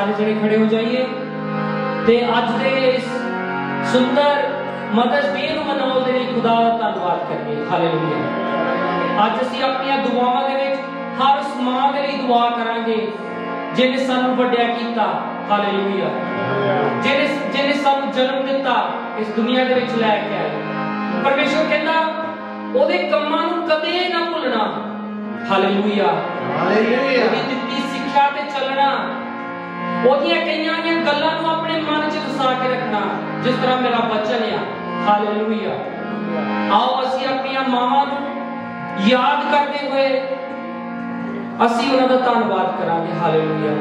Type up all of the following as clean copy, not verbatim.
सारे जने खड़े हो जाइए ते अज दे इस सुंदर मदर्स डे नूं मनाउण दे लई खुदा दा धन्नवाद करिए। हालेलुया। अज असीं अपनी दुआवां दे विच हर उस मां दे लई दुआ करांगे जिहने सानूं वड्डिया कीता। हालेलुया। जिहने सानूं जन्म दिता, इस दुनिया दे विच लै के आए। परमेश्वर कहंदा ओहदे कम्मां नूं कदे ना भुलना। हालेलुया। हालेलुया। ओहदी दित्ती सिੱਖਿਆ ते चलना, ओहदियां कईयां गल्लां नूं अपने मन च वसा के रखना, जिस तरह मेरा वचन है। हालेलुया। आओ असीं अपनी मावां नूं याद करते हुए असीं उन्हां दा धन्नवाद करांगे। हालेलुया।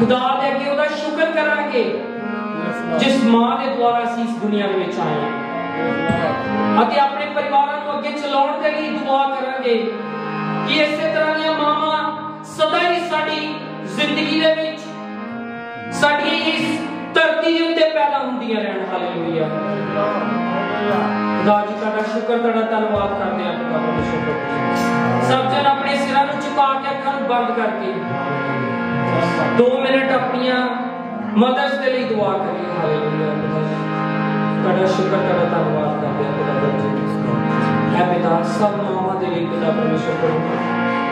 खुदा दे अगे ओहदा शुक्र करांगे जिस मां दे द्वारा असीं इस दुनिया दे विच आए हां, अते अपने परिवारां नूं अगे चलाउण दे लई दुआ करांगे कि इसे तरह दी मावां सदा ही साडी जिंदगी दे विच साडी इस धरती दे उत्ते पैदा हुंदियां रहन। हालेलुया। खुदा जी दा शुक्र तेरा धन्नवाद करदे हां। खुदा परमेश्वर सब जन अपने सिरां नूं झुका के अखां नूं बंद करके 2 मिनट अपनी मदर्स दे लई दुआ करिए। हालेलुया। तेरा शुक्र तेरा धन्नवाद करदे हां। खुदा जी है पिता सब मावां दे लई खुदा परमेश्वर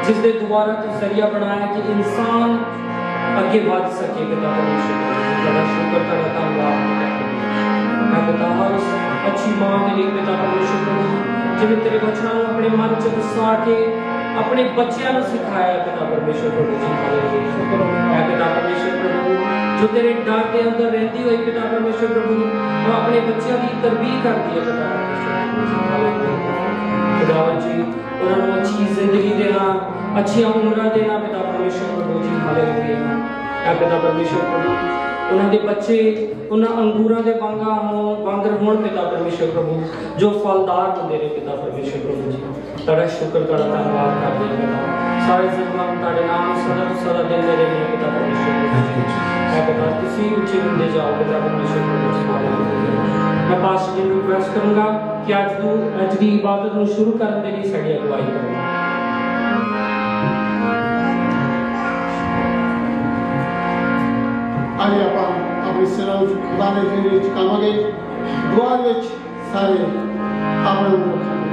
जिस दे द्वारा तू जरिया बनाया कि इंसान आगे बढ़ सके। पिता परमेश्वर तेरा शुक्र तेरा धन्नवाद मैं पिता हर उस अच्छी मां के लिए पिता परमेश्वर जिन्हें तेरे वचनों को अपने मन च बसा के अपने बच्चों को सिखाया। पिता परमेश्वर प्रभु जी मैं पिता परमेश्वर प्रभु जो तेरे डर के अंदर रहती हुई पिता परमेश्वर प्रभु वो अपने बच्चों की तरबियत करती है। पिता परमेश्वर खुदावन जी उन्होंने अच्छी जिंदगी देना, अच्छी उम्र देना। पिता परमेश्वर प्रभु जी हालेलुया। पिता परमेश्वर प्रभु उन्होंने बच्चे उन्होंने अंगूरों के वांगर होण पिता परमेश्वर प्रभु जो फलदार होंगे ने। पिता परमेश्वर प्रभु जी तेरा शुक्र तेरा धन्नवाद करते हैं। सारे जगह तेरे नाम सदा सदा देते रहे। पिता परमेश्वर प्रभु जी पिता तुसी उच्चे होंदे जाओ। पिता परमेश्वर प्रभु जी हालेलुया। मैं पास्टर जी रिक्वेस्ट करूंगा कि अज की इबादत को शुरू करने के लिए साड़ी अगुवाई करें। आइए अपन अपने सिरों खुदा ने फिर चुकावांगे दुआ विच सारे अपने रखेंगे।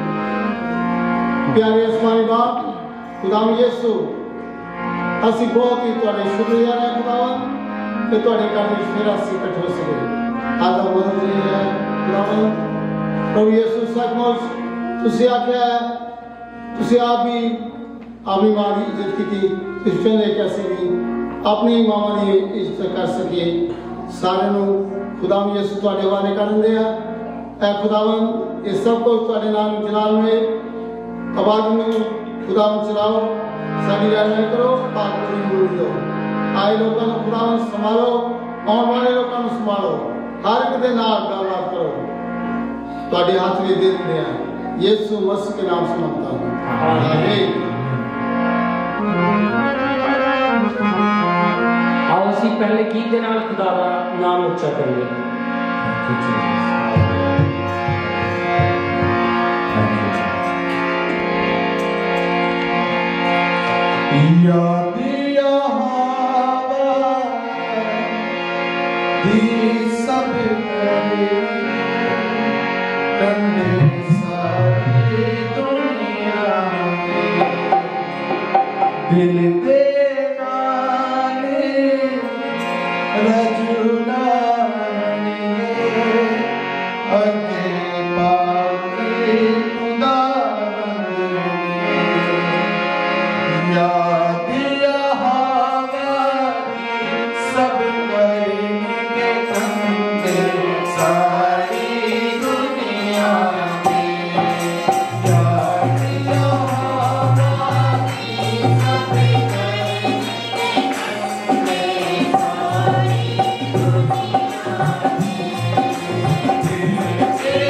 प्यारे आसमानी बाप खुदाम यीशु असी बहुत ही तुहाडे शुक्रिया है खुदावन कि तुहाडे घर विच फिर असी इकट्ठे हो सके। आदा मदद जी है खुदावन प्रभु यीशु सचमुच तुसी आख्या तुसी आप भी अपनी मां की इज्जत की तुसी चाहते कि असी भी अपनी मावां की इज्जत कर सके। सारे खुदावन यीशु तुहाडे हवाले कर दिंदे आ। ऐ खुदावन ये सब कुछ तुहाडे नाम जलाल में आवाज में खुदावन चलाओ साडी रहनुमाई करो पाक पूरी दो। आए लोगों को खुदावन संभालो, आने वाले लोगों को संभालो, हर एक दे नाल गलबात करो तुहाडे हाथ में दे दिंदे आ। यीशु मसीह के नाम से मांगता हूं आमीन। आओ असी पहले गीत के नाल खुदा दा नाम उच्चा करिए। दिया दिया हवा दी सब करने सारी दुनिया दिल देना ने रजुना अगे पाके खुदा या दिया हवा सब करेंगे कंधे सारी दुनिया Yeah.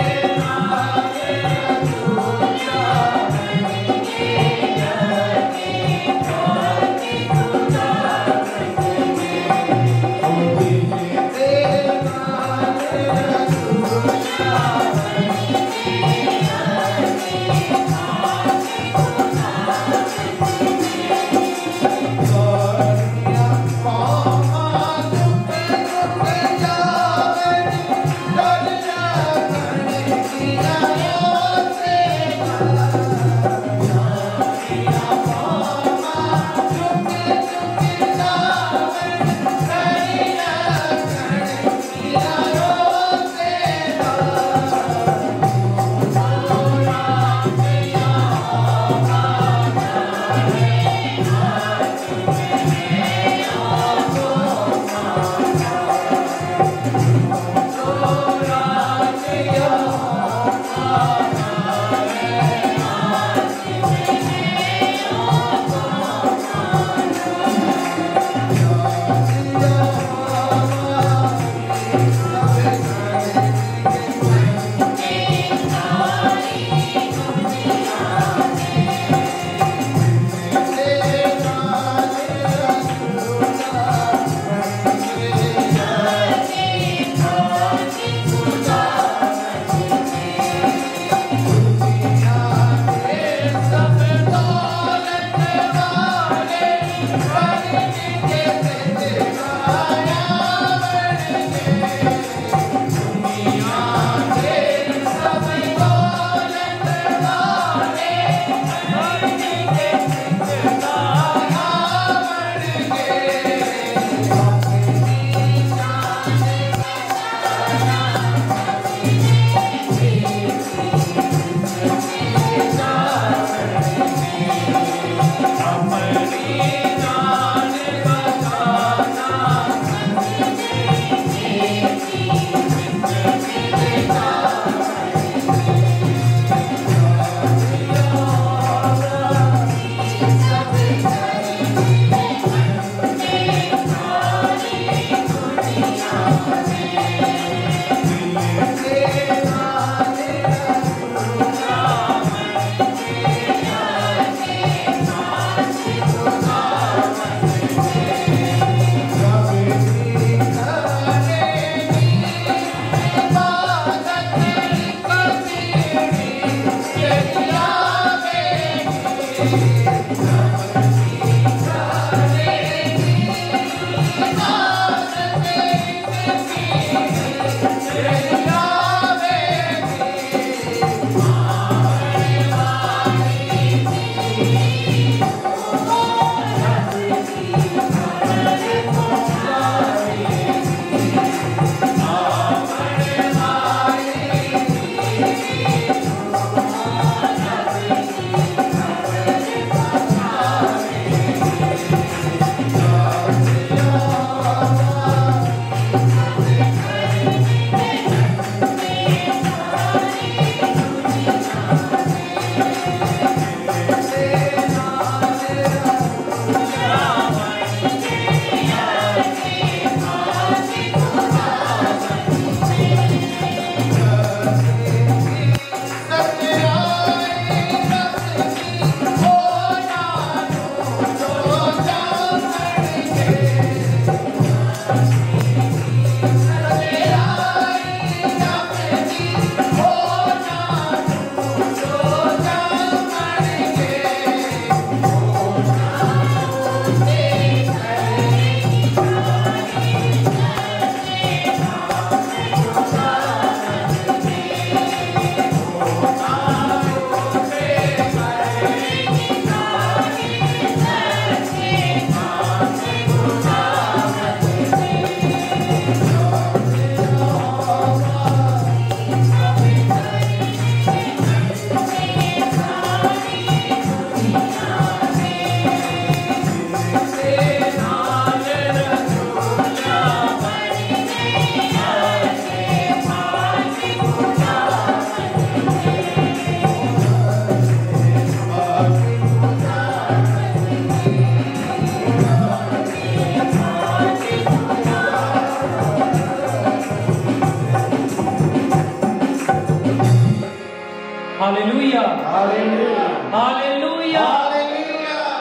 Hallelujah hallelujah hallelujah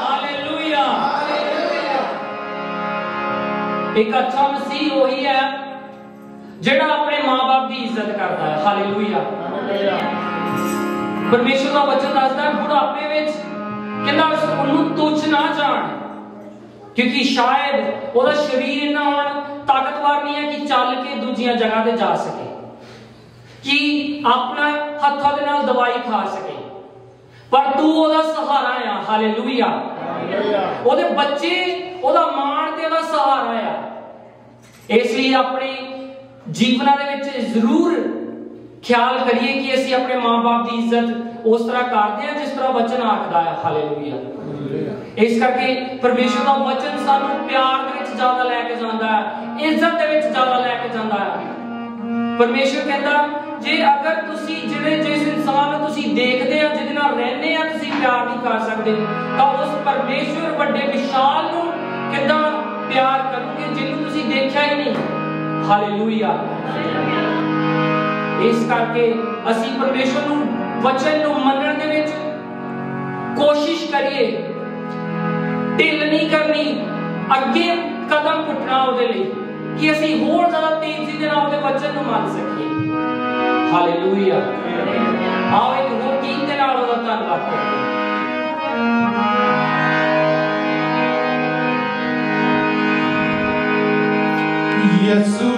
hallelujah hallelujah. एक अच्छा मसीह वही है जेड़ा अपने मां बाप की इज्जत करता है। हालेलुया। परमेश्वर का वचन दसदा है बुढ़ापे विच कहंदा उन्होंने तुच्छ ना जान, क्योंकि शायद ओदा शरीर इन्ना हुण ताकतवर नहीं है कि चल के दूजियां जगह ते जा सके, कि अपना हत्थों दे नाल दवाई खा सके, पर तू ओदा सहारा है। हालेलुया। ओदे बच्चे ओदा मान ते ओदा सहारा है। इसलिए अपने जीवना दे विच जरूर ख्याल करिए कि असी अपने मां बाप की इज्जत उस तरह करते हैं जिस तरह वचन आखदा है। हालेलुया। इस करके परमेश्वर का वचन सानू प्यार दे विच ज्यादा लेके जांदा है, इज्जत दे विच ज्यादा लेके जांदा है। परमेश्वर कहंदा जे अगर तुसी जिहड़े जिस इंसान नूं तुसी देखदे आ जिहदे नाल रहंदे आ तुसी प्यार नहीं कर सकदे तां उस परमेश्वर वड्डे विशाल नूं किदां प्यार करोगे जिन्नू तुसी देखिया ही नहीं। हालेलुया। इस करके असी परमेश्वर नूं वचन नूं मनण दे विच कोशिश करिए, ढिल नहीं करनी, अगे कदम पुटना उहदे लई कि असी होर ज्यादा तेजी दे नाल उहदे वचन नूं मान सकीए। हालेलुया। आओ एक होर गीत दे नाल उहदा धन्नवाद करिए। यसु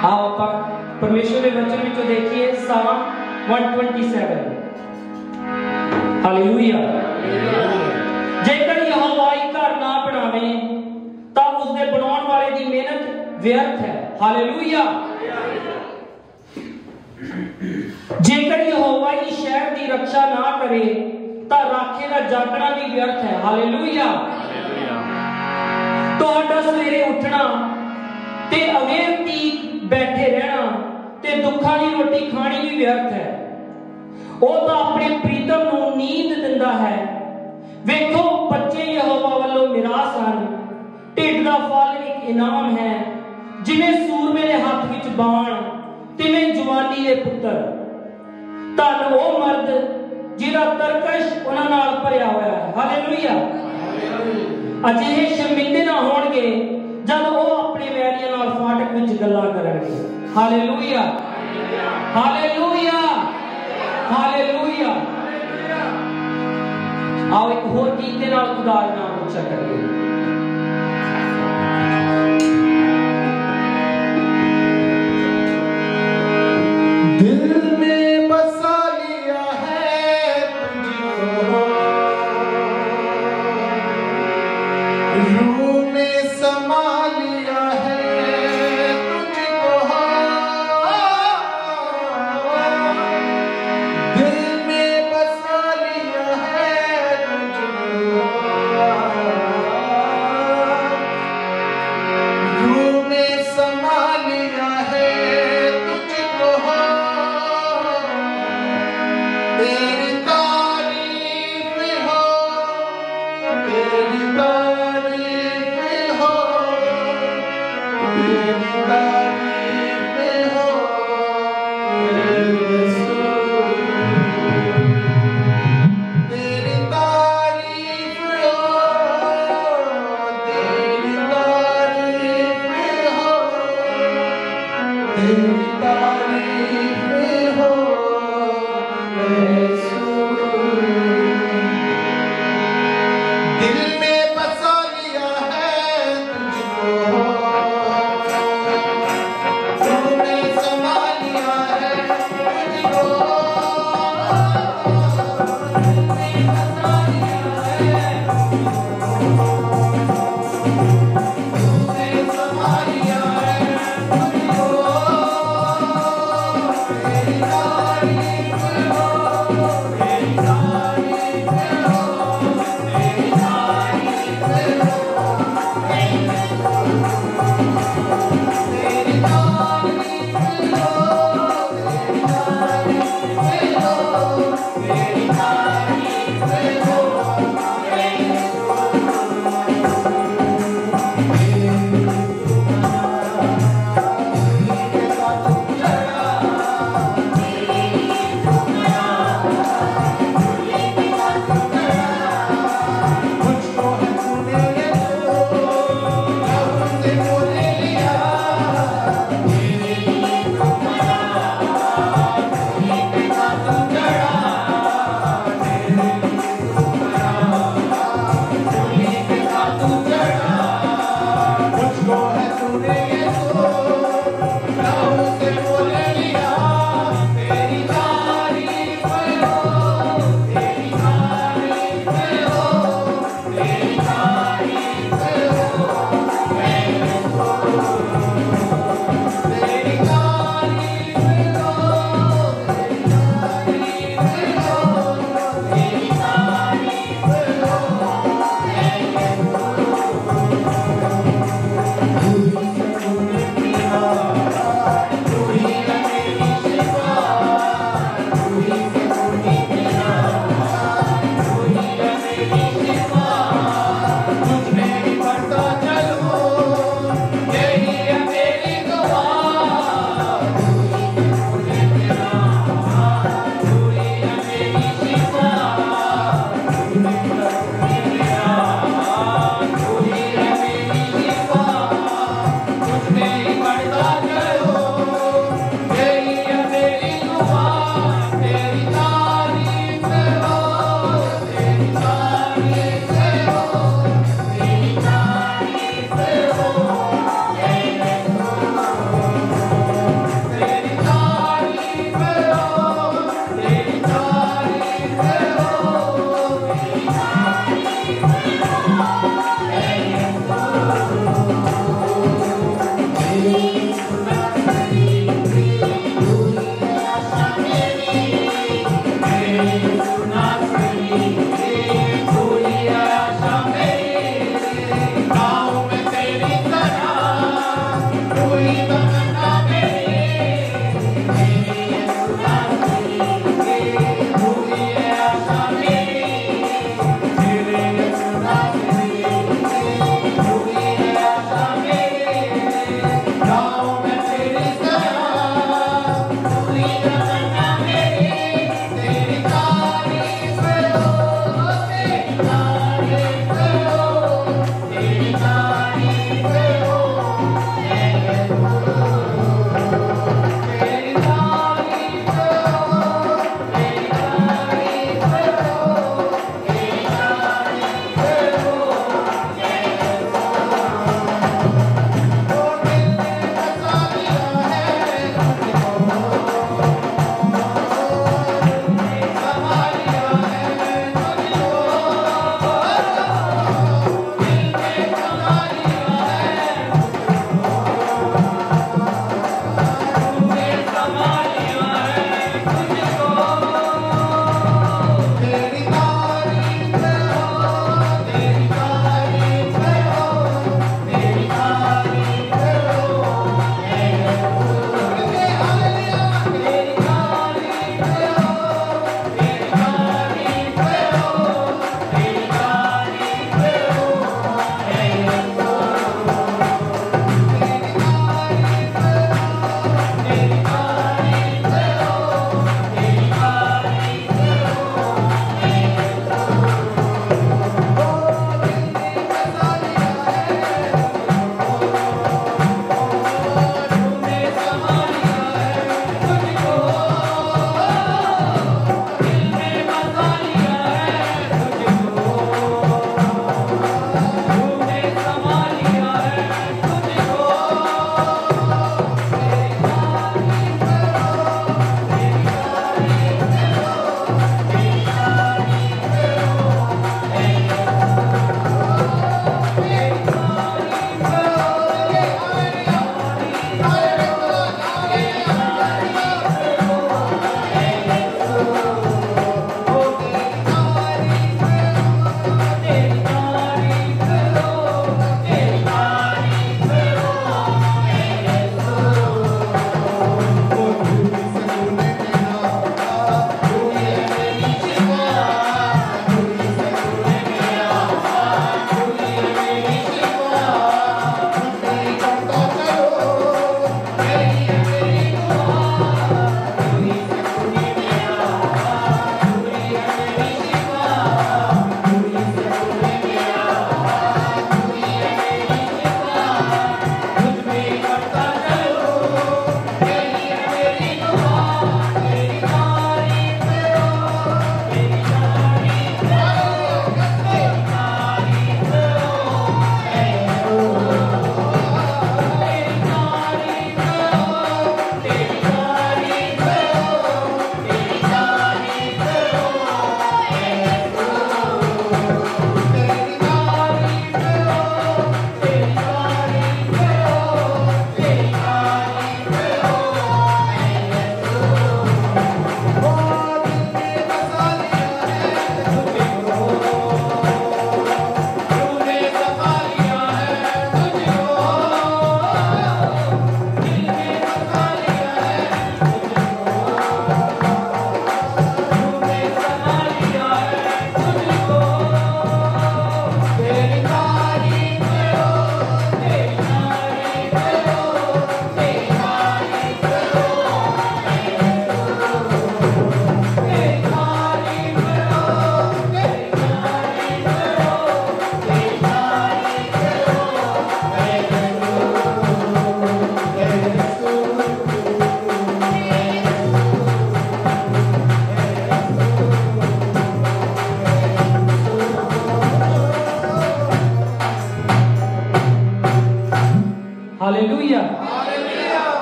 आओ आप परमेश्वर के वचन में देखिए साम 127। हालेलुया। जेकर यहोवा घर ना बनावे तो उसके बनाने वाले की मेहनत व्यर्थ है। हालेलुया। जेकर यहोवा शहर की रक्षा ना करे तो राखे का जागना भी व्यर्थ है। हालेलुया। तो सवेरे उठना ते अवेरती बैठे रहना ते दुखा की रोटी खानी भी व्यर्थ है। वो तो अपने प्रीतम को नींद दिंदा है। वेखो बच्चे यहोवा वालों निराश हैं, ढिड का फल एक इनाम है। जिवें सूरमे के हाथ विच बाण तिवें जवानी के पुत्र। धन वो मर्द जिहदा तरकश उन्हां नाल भरिया होया है। हालेलुया। अजिहे शर्मिंदे ना होणगे जब वो अपने वैरियां नाल फाटक विच गल्लां करनगे। हालेलुया। हालेलुया। हालेलुया। आओ एक होर गीत दे नाल खुदा दा नाम उच्चा करिए। दिल में बसा लिया है तुझको, रूह में समा लिया है तुझको, दिल में बसा लिया है तुझको, रूह में समा लिया है तुझको। तेरी तारीफ हो, तेरी तारीफ हो, तेरी तारीफ हो, तेरी तारीफ हो, तेरी तारीफ हो, तेरी तारीफ हो। दिल में बसा लिया है तुझको, रूह में समा लिया है तुझको, दिल में बसा लिया है तुझको, रूह में समा लिया है तुझको। तेरी तारीफ हो, तेरी तारीफ हो, तेरी तारीफ हो, तेरी तारीफ हो, तेरी तारीफ हो। मुझको है तूने ये तो लहू से मोले लिया, तेरे लिए तो मरा, झूले पे था तू चढ़ा, तेरे लिए तो मरा, झूले पे था तू चढ़ा। मुझको है तूने ये तो लहू से मोले लिया, तेरी तारीफ हो, तेरी तारीफ हो, तेरी तारीफ हो, तेरी तारीफ हो, तेरी तारीफ हो, तेरी तारीफ हो।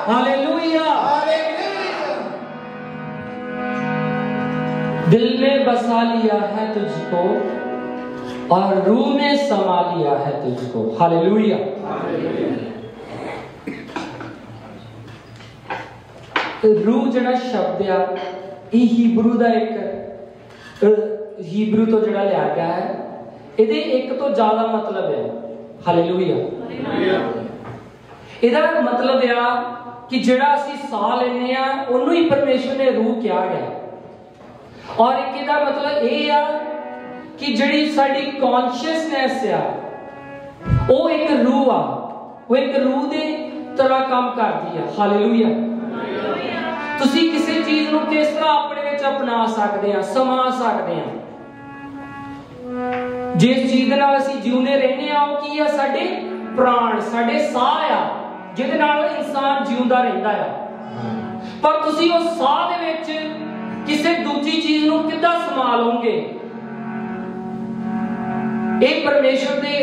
हालेलुया। दिल में बसा लिया है तुझको और रूह में समा लिया है तुझको। हालेलुया। रूह जड़ा शब्द आ हीब्रू का एक हीब्रू तो जड़ा लिया गया है, ਇਹਦੇ एक तो ज्यादा मतलब है। हालेलुया। ਇਹਦਾ मतलब आ कि ਜਿਹੜਾ ਅਸੀਂ ਸਾਹ ਲੈਨੇ ਆ ਉਹਨੂੰ ਹੀ ਪਰਮੇਸ਼ਵਰ ਨੇ रूह ਕਿਹਾ ਗਿਆ। और एक ਇਹਦਾ मतलब ਇਹ ਆ कि ਜਿਹੜੀ ਸਾਡੀ ਕੌਨਸ਼ੀਅਸਨੈਸ ਆ ਉਹ ਇੱਕ रूह ਆ, ਉਹ ਇੱਕ रूह ਦੇ ਤਰ੍ਹਾਂ ਕੰਮ ਕਰਦੀ ਆ। ਹਾਲੇਲੂਇਆ। ਤੁਸੀਂ ਕਿਸੇ ਚੀਜ਼ ਨੂੰ ਕਿਸ ਤਰ੍ਹਾਂ ਆਪਣੇ ਵਿੱਚ ਅਪਣਾ ਸਕਦੇ ਆ, ਸਮਾ ਸਕਦੇ ਆ। ਜਿਸ ਚੀਜ਼ ਦੇ ਨਾਲ ਅਸੀਂ ਜਿਉਂਦੇ ਰਹਿੰਦੇ ਆ ਉਹ ਕੀ ਆ? ਸਾਡੇ ਪ੍ਰਾਣ, ਸਾਡੇ ਸਾਹ ਆ ਜਿਹਦੇ ਨਾਲ ਇਨਸਾਨ ਜਿਉਂਦਾ ਰਹਿੰਦਾ ਆ। ਪਰ ਤੁਸੀਂ ਉਹ ਸਾਹ ਦੇ ਵਿੱਚ ਕਿਸੇ ਦੂਜੀ ਚੀਜ਼ ਨੂੰ ਕਿੱਦਾਂ ਸਮਾ ਲਓਗੇ? ਇਹ ਪਰਮੇਸ਼ਰ ਦੇ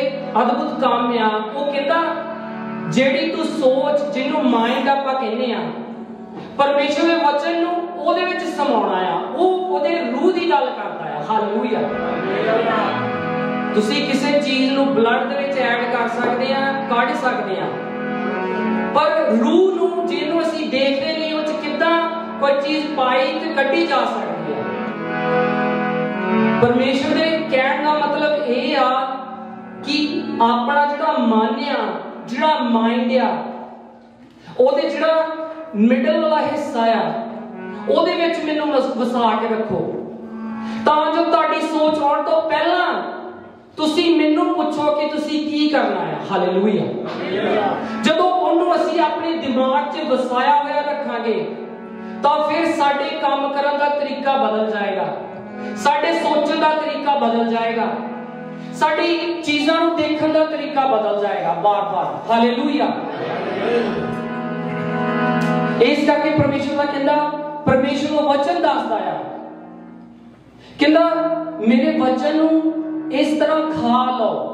ਅਦਭੁਤ ਕੰਮ ਆ। ਉਹ ਕਹਿੰਦਾ ਜਿਹੜੀ ਤੂੰ ਸੋਚ, ਜਿਹਨੂੰ ਮਾਈਂਡ ਆਪਾਂ ਕਹਿੰਦੇ ਆ, ਪਰਮੇਸ਼ਰ ਦੇ ਵਚਨ ਨੂੰ ਉਹਦੇ ਵਿੱਚ ਸਮਾਉਣਾ ਆ। ਉਹ ਉਹਦੇ ਰੂਹ ਦੀ ਗੱਲ ਕਰਦਾ ਆ। ਹਾਲੇਲੂਇਆ। ਤੁਸੀਂ ਕਿਸੇ ਚੀਜ਼ ਨੂੰ ਬਲੱਡ ਦੇ ਵਿੱਚ ਐਡ ਕਰ ਸਕਦੇ ਆ, ਕੱਢ ਸਕਦੇ ਆ, ਪਰ ਰੂਹ ਨੂੰ ਜਿਹਨੂੰ ਅਸੀਂ ਦੇਖਦੇ ਨਹੀਂ ਉਹ ਚ ਕਿੱਦਾਂ ਕੋਈ ਚੀਜ਼ ਪਾਈ ਤੇ ਕੱਢੀ ਜਾ ਸਕਦੀ ਹੈ। ਪਰਮੇਸ਼ਰ ਦੇ ਕਹਿਣ ਦਾ ਮਤਲਬ ਇਹ ਆ ਕਿ ਆਪਣਾ ਜਿਹੜਾ ਮਨ ਆ, ਜਿਹੜਾ ਮਾਈਂਡ ਆ, ਉਹਦੇ ਜਿਹੜਾ ਮਿਡਲ ਵਾਲਾ ਹਿੱਸਾ ਆ ਉਹਦੇ ਵਿੱਚ ਮੈਨੂੰ ਵਸਾ ਕੇ ਰੱਖੋ, ਤਾਂ ਜੋ ਤੁਹਾਡੀ ਸੋਚ ਆਉਣ ਤੋਂ ਪਹਿਲਾਂ ਤੁਸੀਂ ਮੈਨੂੰ ਪੁੱਛੋ ਕਿ ਤੁਸੀਂ ਕੀ ਕਰਨਾ ਹੈ। ਹਾਲੇਲੂਇਆ। ਜਦੋਂ ਉਹਨੂੰ ਅਸੀਂ ਆਪਣੇ ਦਿਮਾਗ 'ਚ ਵਸਾਇਆ ਹੋਇਆ ਰੱਖਾਂਗੇ ਤਾਂ ਫਿਰ ਸਾਡੇ ਕੰਮ ਕਰਨ ਦਾ ਤਰੀਕਾ ਬਦਲ ਜਾਏਗਾ, ਸਾਡੇ ਸੋਚਣ ਦਾ ਤਰੀਕਾ ਬਦਲ ਜਾਏਗਾ, ਸਾਡੀ ਚੀਜ਼ਾਂ ਨੂੰ ਦੇਖਣ ਦਾ ਤਰੀਕਾ ਬਦਲ ਜਾਏਗਾ ਬਾਰ-ਬਾਰ। ਹਾਲੇਲੂਇਆ। ਇਸ ਕਰਕੇ ਪਰਮੇਸ਼ਰ ਦਾ ਕਹਿੰਦਾ, ਪਰਮੇਸ਼ਰ ਦਾ ਵਚਨ ਦੱਸਦਾ ਆ, ਕਹਿੰਦਾ ਮੇਰੇ ਵਚਨ ਨੂੰ ਇਸ ਤਰ੍ਹਾਂ ਖਾ ਲਓ।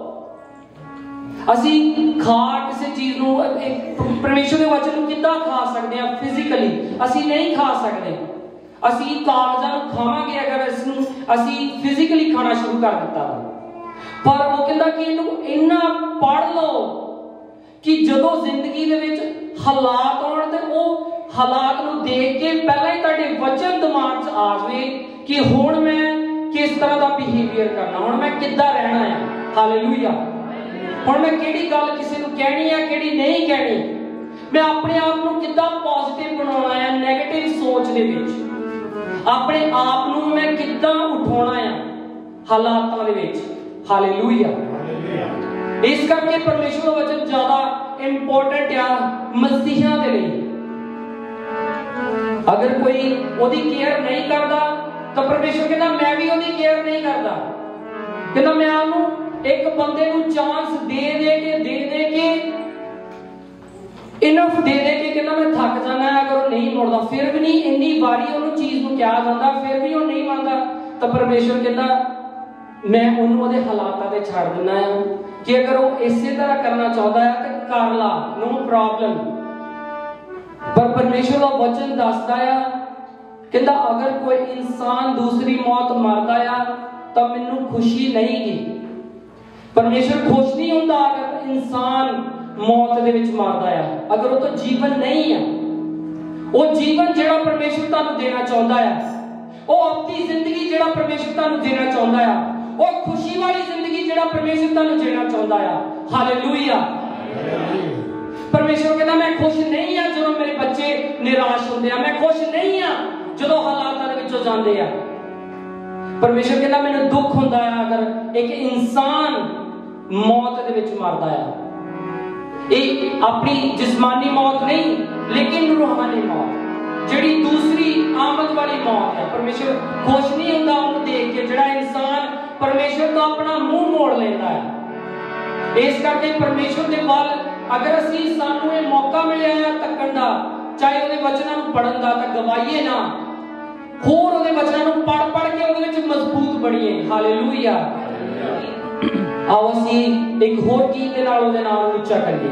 ਅਸੀਂ ਖਾ ਕਿਸੇ ਚੀਜ਼ ਨੂੰ, ਪਰਮੇਸ਼ਰ ਦੇ ਵਚਨ ਨੂੰ ਕਿੱਦਾਂ ਖਾ ਸਕਦੇ ਹਾਂ? ਫਿਜ਼ੀਕਲੀ ਅਸੀਂ ਨਹੀਂ ਖਾ ਸਕਦੇ। ਅਸੀਂ ਕਾਗਜ਼ਾਂ ਨੂੰ ਖਾਵਾਂਗੇ ਅਗਰ ਇਸ ਨੂੰ ਅਸੀਂ ਫਿਜ਼ੀਕਲੀ ਖਾਣਾ ਸ਼ੁਰੂ ਕਰ ਦਿੱਤਾ। ਪਰ ਉਹ ਕਹਿੰਦਾ ਕਿ ਇਹਨੂੰ ਇੰਨਾ ਪੜ੍ਹ ਲਓ ਕਿ ਜਦੋਂ ਜ਼ਿੰਦਗੀ ਦੇ ਵਿੱਚ ਹਾਲਾਤ ਆਉਣ ਤੇ ਉਹ ਹਾਲਾਤ ਨੂੰ ਦੇਖ ਕੇ ਪਹਿਲਾਂ ਹੀ ਤੁਹਾਡੇ ਵਚਨ ਦਿਮਾਗ 'ਚ ਆ ਜਾਵੇ ਕਿ ਹੁਣ ਮੈਂ ਕਿਸ ਤਰ੍ਹਾਂ ਦਾ ਬਿਹੇਵੀਅਰ ਕਰਨਾ, ਹੁਣ ਮੈਂ ਕਿੱਦਾਂ ਰਹਿਣਾ ਹੈ। ਹਾਲੇਲੂਇਆ। ਹੁਣ ਮੈਂ ਕਿਹੜੀ ਗੱਲ ਕਿਸੇ ਨੂੰ ਕਹਿਣੀ ਹੈ, ਕਿਹੜੀ ਨਹੀਂ ਕਹਿਣੀ, ਮੈਂ ਆਪਣੇ ਆਪ ਨੂੰ ਕਿੱਦਾਂ ਪੋਜ਼ਿਟਿਵ ਬਣਾਉਣਾ ਹੈ ਨੈਗੇਟਿਵ ਸੋਚ ਦੇ ਵਿੱਚ, ਆਪਣੇ ਆਪ ਨੂੰ ਮੈਂ ਕਿੱਦਾਂ ਉਠਾਉਣਾ ਹੈ ਹਾਲਾਤਾਂ ਦੇ ਵਿੱਚ। ਹਾਲੇਲੂਇਆ। ਇਸ ਕਰਕੇ ਪਰਮੇਸ਼ਰ ਦਾ ਵਚਨ ਜ਼ਿਆਦਾ ਇੰਪੋਰਟੈਂਟ ਆ ਮਸੀਹਾਂ ਦੇ ਲਈ। ਅਗਰ ਕੋਈ ਉਹਦੀ ਕੇਅਰ ਨਹੀਂ ਕਰਦਾ ਤਾਂ ਪਰਮੇਸ਼ਰ ਕਹਿੰਦਾ ਮੈਂ ਵੀ ਉਹਦੀ ਕੇਅਰ ਨਹੀਂ ਕਰਦਾ। ਕਹਿੰਦਾ ਮੈਂ ਉਹਨੂੰ ਇੱਕ ਬੰਦੇ ਨੂੰ ਚਾਂਸ ਦੇ ਕੇ ਇਨਫ ਦੇ ਕੇ ਕਹਿੰਦਾ ਮੈਂ ਥੱਕ ਜਾਣਾ ਅਗਰ ਉਹ ਨਹੀਂ ਮੁੜਦਾ। ਫਿਰ ਵੀ ਨਹੀਂ, ਇੰਨੀ ਵਾਰੀ ਉਹਨੂੰ ਚੀਜ਼ ਨੂੰ ਕਿਹਾ ਜਾਂਦਾ ਫਿਰ ਵੀ ਉਹ ਨਹੀਂ ਮੰਨਦਾ, ਤਾਂ ਪਰਮੇਸ਼ਰ ਕਹਿੰਦਾ ਮੈਂ ਉਹਨੂੰ ਉਹਦੇ ਹਾਲਾਤਾਂ ਤੇ ਛੱਡ ਦਿੰਦਾ ਆ ਕਿ ਅਗਰ ਉਹ ਇਸੇ ਤਰ੍ਹਾਂ ਕਰਨਾ ਚਾਹੁੰਦਾ ਹੈ ਤਾਂ ਕਰ ਲਾ, ਨੋ ਪ੍ਰੋਬਲਮ। ਪਰ ਪਰਮੇਸ਼ਰ ਦਾ ਵਚਨ ਦੱਸਦਾ ਆ, ਕਹਿੰਦਾ ਅਗਰ ਕੋਈ ਇਨਸਾਨ ਦੂਸਰੀ ਮੌਤ ਮਰਦਾ ਆ ਤਾਂ ਮੈਨੂੰ ਖੁਸ਼ੀ ਨਹੀਂ ਗੀ। ਪਰਮੇਸ਼ਰ ਖੁਸ਼ ਨਹੀਂ ਹੁੰਦਾ ਅਗਰ ਇਨਸਾਨ ਮੌਤ ਦੇ ਵਿੱਚ ਮਰਦਾ ਆ, ਅਗਰ ਉਹ ਤਾਂ ਜੀਵਨ ਨਹੀਂ ਆ। ਉਹ ਜੀਵਨ ਜਿਹੜਾ ਪਰਮੇਸ਼ਰ ਤੁਹਾਨੂੰ ਦੇਣਾ ਚਾਹੁੰਦਾ ਆ, ਉਹ ਆਪਣੀ ਜ਼ਿੰਦਗੀ ਜਿਹੜਾ ਪਰਮੇਸ਼ਰ ਤੁਹਾਨੂੰ ਦੇਣਾ ਚਾਹੁੰਦਾ ਆ, ਉਹ ਖੁਸ਼ੀ ਵਾਲੀ ਜ਼ਿੰਦਗੀ ਜਿਹੜਾ ਪਰਮੇਸ਼ਰ ਤੁਹਾਨੂੰ ਦੇਣਾ ਚਾਹੁੰਦਾ ਆ। ਹਾਲੇਲੂਇਆ। ਪਰਮੇਸ਼ਰ ਕਹਿੰਦਾ ਮੈਂ ਖੁਸ਼ ਨਹੀਂ ਆ ਜਦੋਂ ਮੇਰੇ ਬੱਚੇ ਨਿਰਾਸ਼ ਹੁੰਦੇ ਆ, ਮੈਂ ਖੁਸ਼ ਨਹੀਂ ਆ ਜਦੋਂ ਹਾਲਾਤਾਂ ਦੇ ਵਿੱਚੋਂ ਜਾਂਦੇ ਆ। ਪਰਮੇਸ਼ਰ ਕਹਿੰਦਾ ਮੈਨੂੰ ਦੁੱਖ ਹੁੰਦਾ ਆ ਅਗਰ ਇੱਕ ਇਨਸਾਨ ਮੌਤ ਦੇ ਵਿੱਚ ਮਰਦਾ ਆ। ਇਹ ਆਪਣੀ ਜਿਸਮਾਨੀ ਮੌਤ ਨਹੀਂ ਲੇਕਿਨ ਰੂਹਾਨੀ ਮੌਤ, ਜਿਹੜੀ ਦੂਸਰੀ ਆਮਦ ਵਾਲੀ ਮੌਤ ਹੈ। ਪਰਮੇਸ਼ਰ ਖੁਸ਼ ਨਹੀਂ ਹੁੰਦਾ ਉਹਨੂੰ ਦੇਖ ਕੇ ਜਿਹੜਾ ਇਨਸਾਨ ਪਰਮੇਸ਼ਰ ਤੋਂ ਆਪਣਾ ਮੂੰਹ ਮੋੜ ਲੈਂਦਾ ਹੈ। ਇਸ ਕਰਕੇ ਪਰਮੇਸ਼ਰ ਦੇ ਵੱਲ ਅਗਰ ਅਸੀਂ ਸਾਨੂੰ ਇਹ ਮੌਕਾ ਮਿਲਿਆ ਹੈ ਤੱਕਣ ਦਾ, ਚਾਹੇ ਉਹਦੇ ਵਚਨਾਂ ਨੂੰ ਪੜਨ ਦਾ, ਤਾਂ ਗਵਾਈਏ ਨਾ, ਹੋਰ ਉਹਦੇ ਵਚਨਾਂ ਨੂੰ ਪੜ ਕੇ ਉਹਦੇ ਵਿੱਚ ਮਜ਼ਬੂਤ ਬਣੀਏ। ਹਾਲੇਲੂਇਆ। ਆਓ ਅਸੀਂ ਇੱਕ ਹੋਰ ਗੀਤ ਦੇ ਨਾਲ ਉਹਦੇ ਨਾਮ ਨੂੰ ਉੱਚਾ ਕਰੀਏ।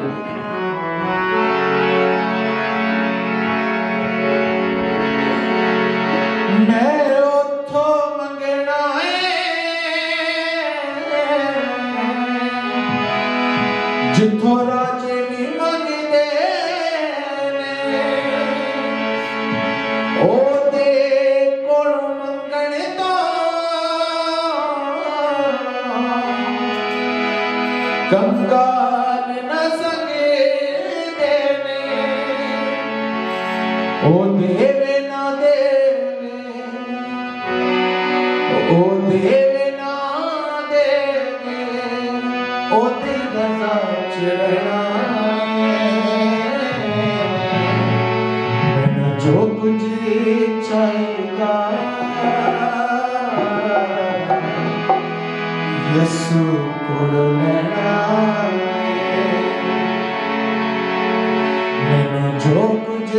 ओ देवे ना देवे, ओ देवे ना देवे, ओ तेरा चढ़ना मैंने जो कुछ चाहिएगा यीशु को लेना मैंने जो कुछ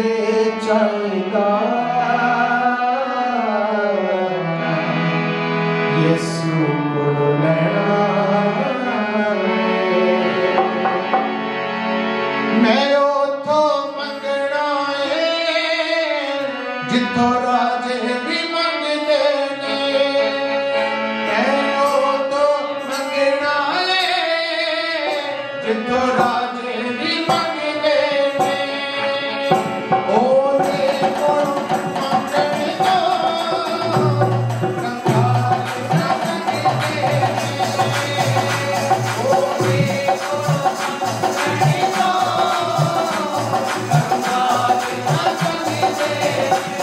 चाहिएगा यीशु को लेना मैं उतो मंगना है जिथों राजे भी मंगते ने मैं उतो मंगना है जिथों राजे भी मंगते ने ओ देखो मंगने दो कंगाल ना मंगते ओ देखो मंगने दो कंगाल ना मंगते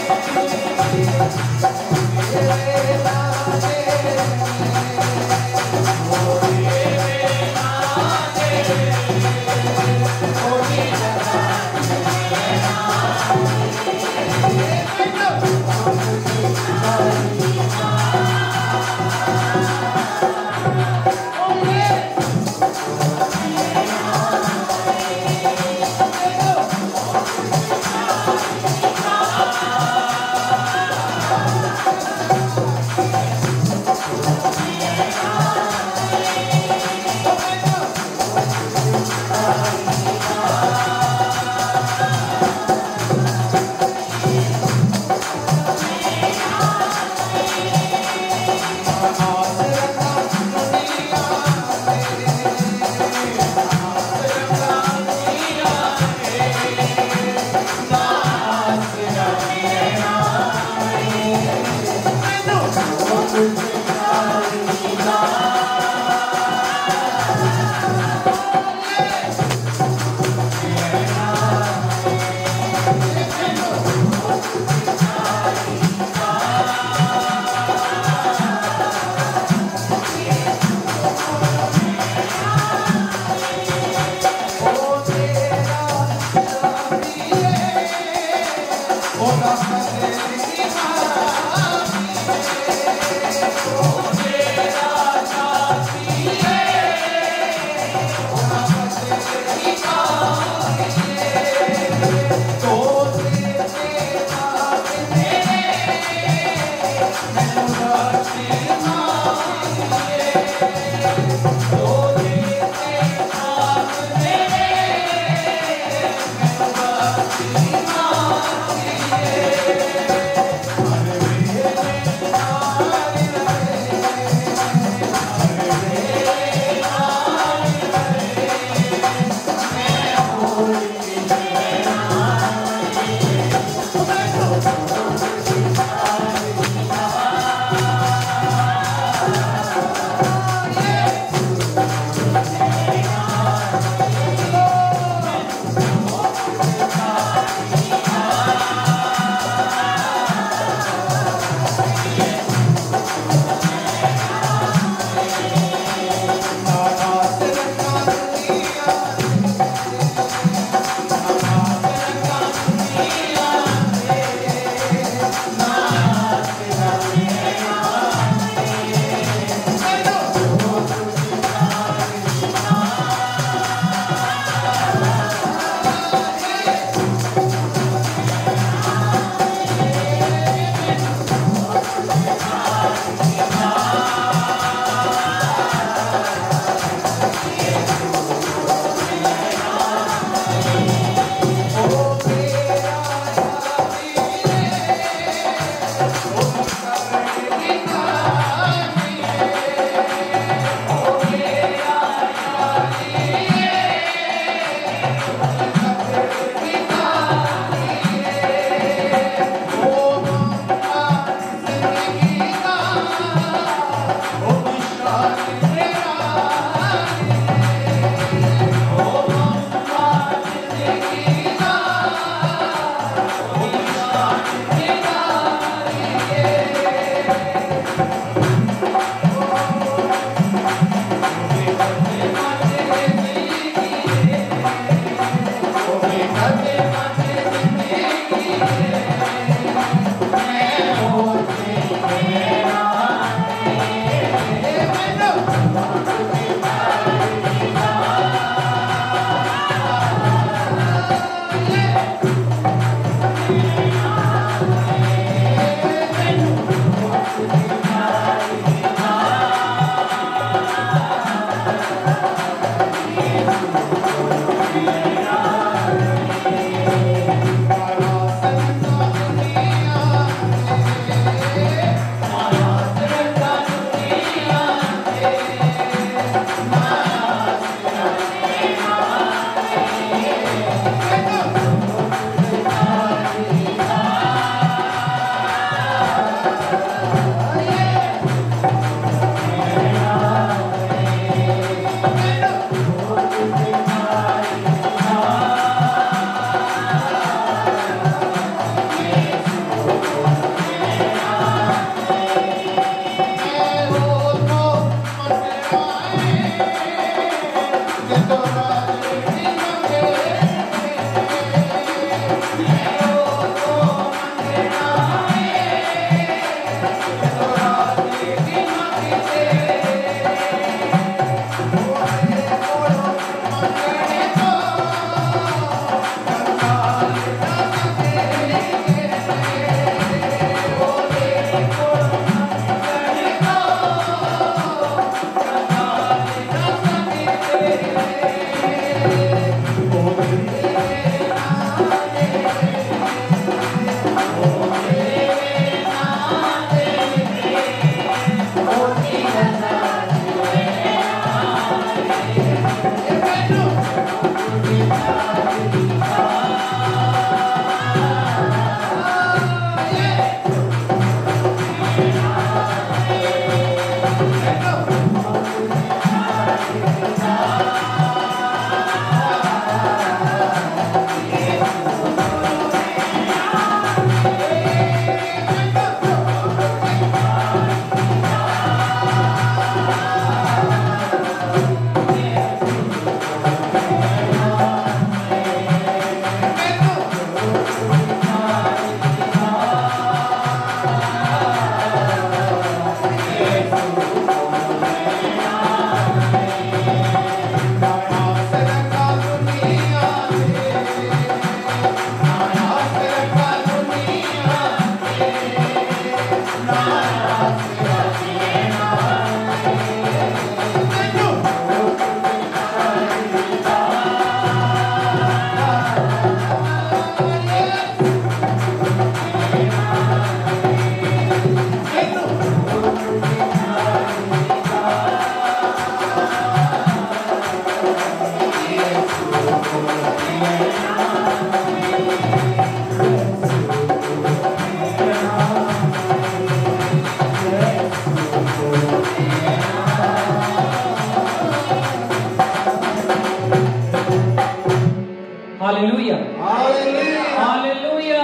हालेलुया हालेलुया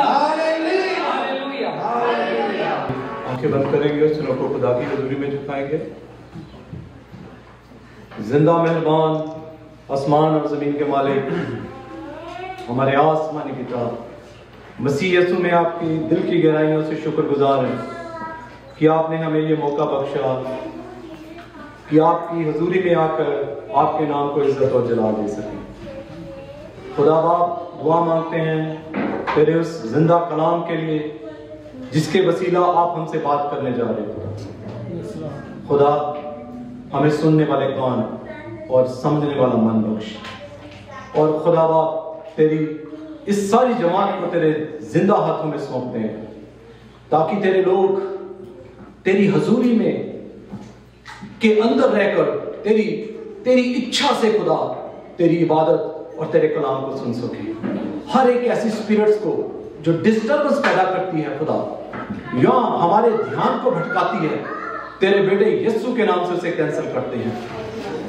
हालेलुया। आंखें बंद करेंगे, सिरों को खुदा की हजूरी में झुकाएंगे। जिंदा मेहरबान आसमान और जमीन के मालिक, हमारे आसमानी पिता, मसीह यीशु में आपकी दिल की गहराइयों से शुक्रगुजार हैं कि आपने हमें ये मौका बख्शा कि आपकी हजूरी में आकर आपके नाम को इज्जत और जलाल दे सकें। खुदा बाप, दुआ मांगते हैं तेरे उस जिंदा कलाम के लिए जिसके वसीला आप हमसे बात करने जा रहे हो। खुदा, हमें सुनने वाले कान और समझने वाला मन बख्श। और खुदा बाप, तेरी इस सारी जमात को तेरे जिंदा हाथों में सौंपते हैं ताकि तेरे लोग तेरी हजूरी में के अंदर रहकर तेरी इच्छा से खुदा तेरी इबादत और तेरे कलाम को सुन सके। हर एक ऐसी स्पिरिट्स को जो डिस्टर्बेंस पैदा करती है खुदा, या हमारे ध्यान को भटकाती है, तेरे बेटे यीशु के नाम से उसे कैंसिल करते हैं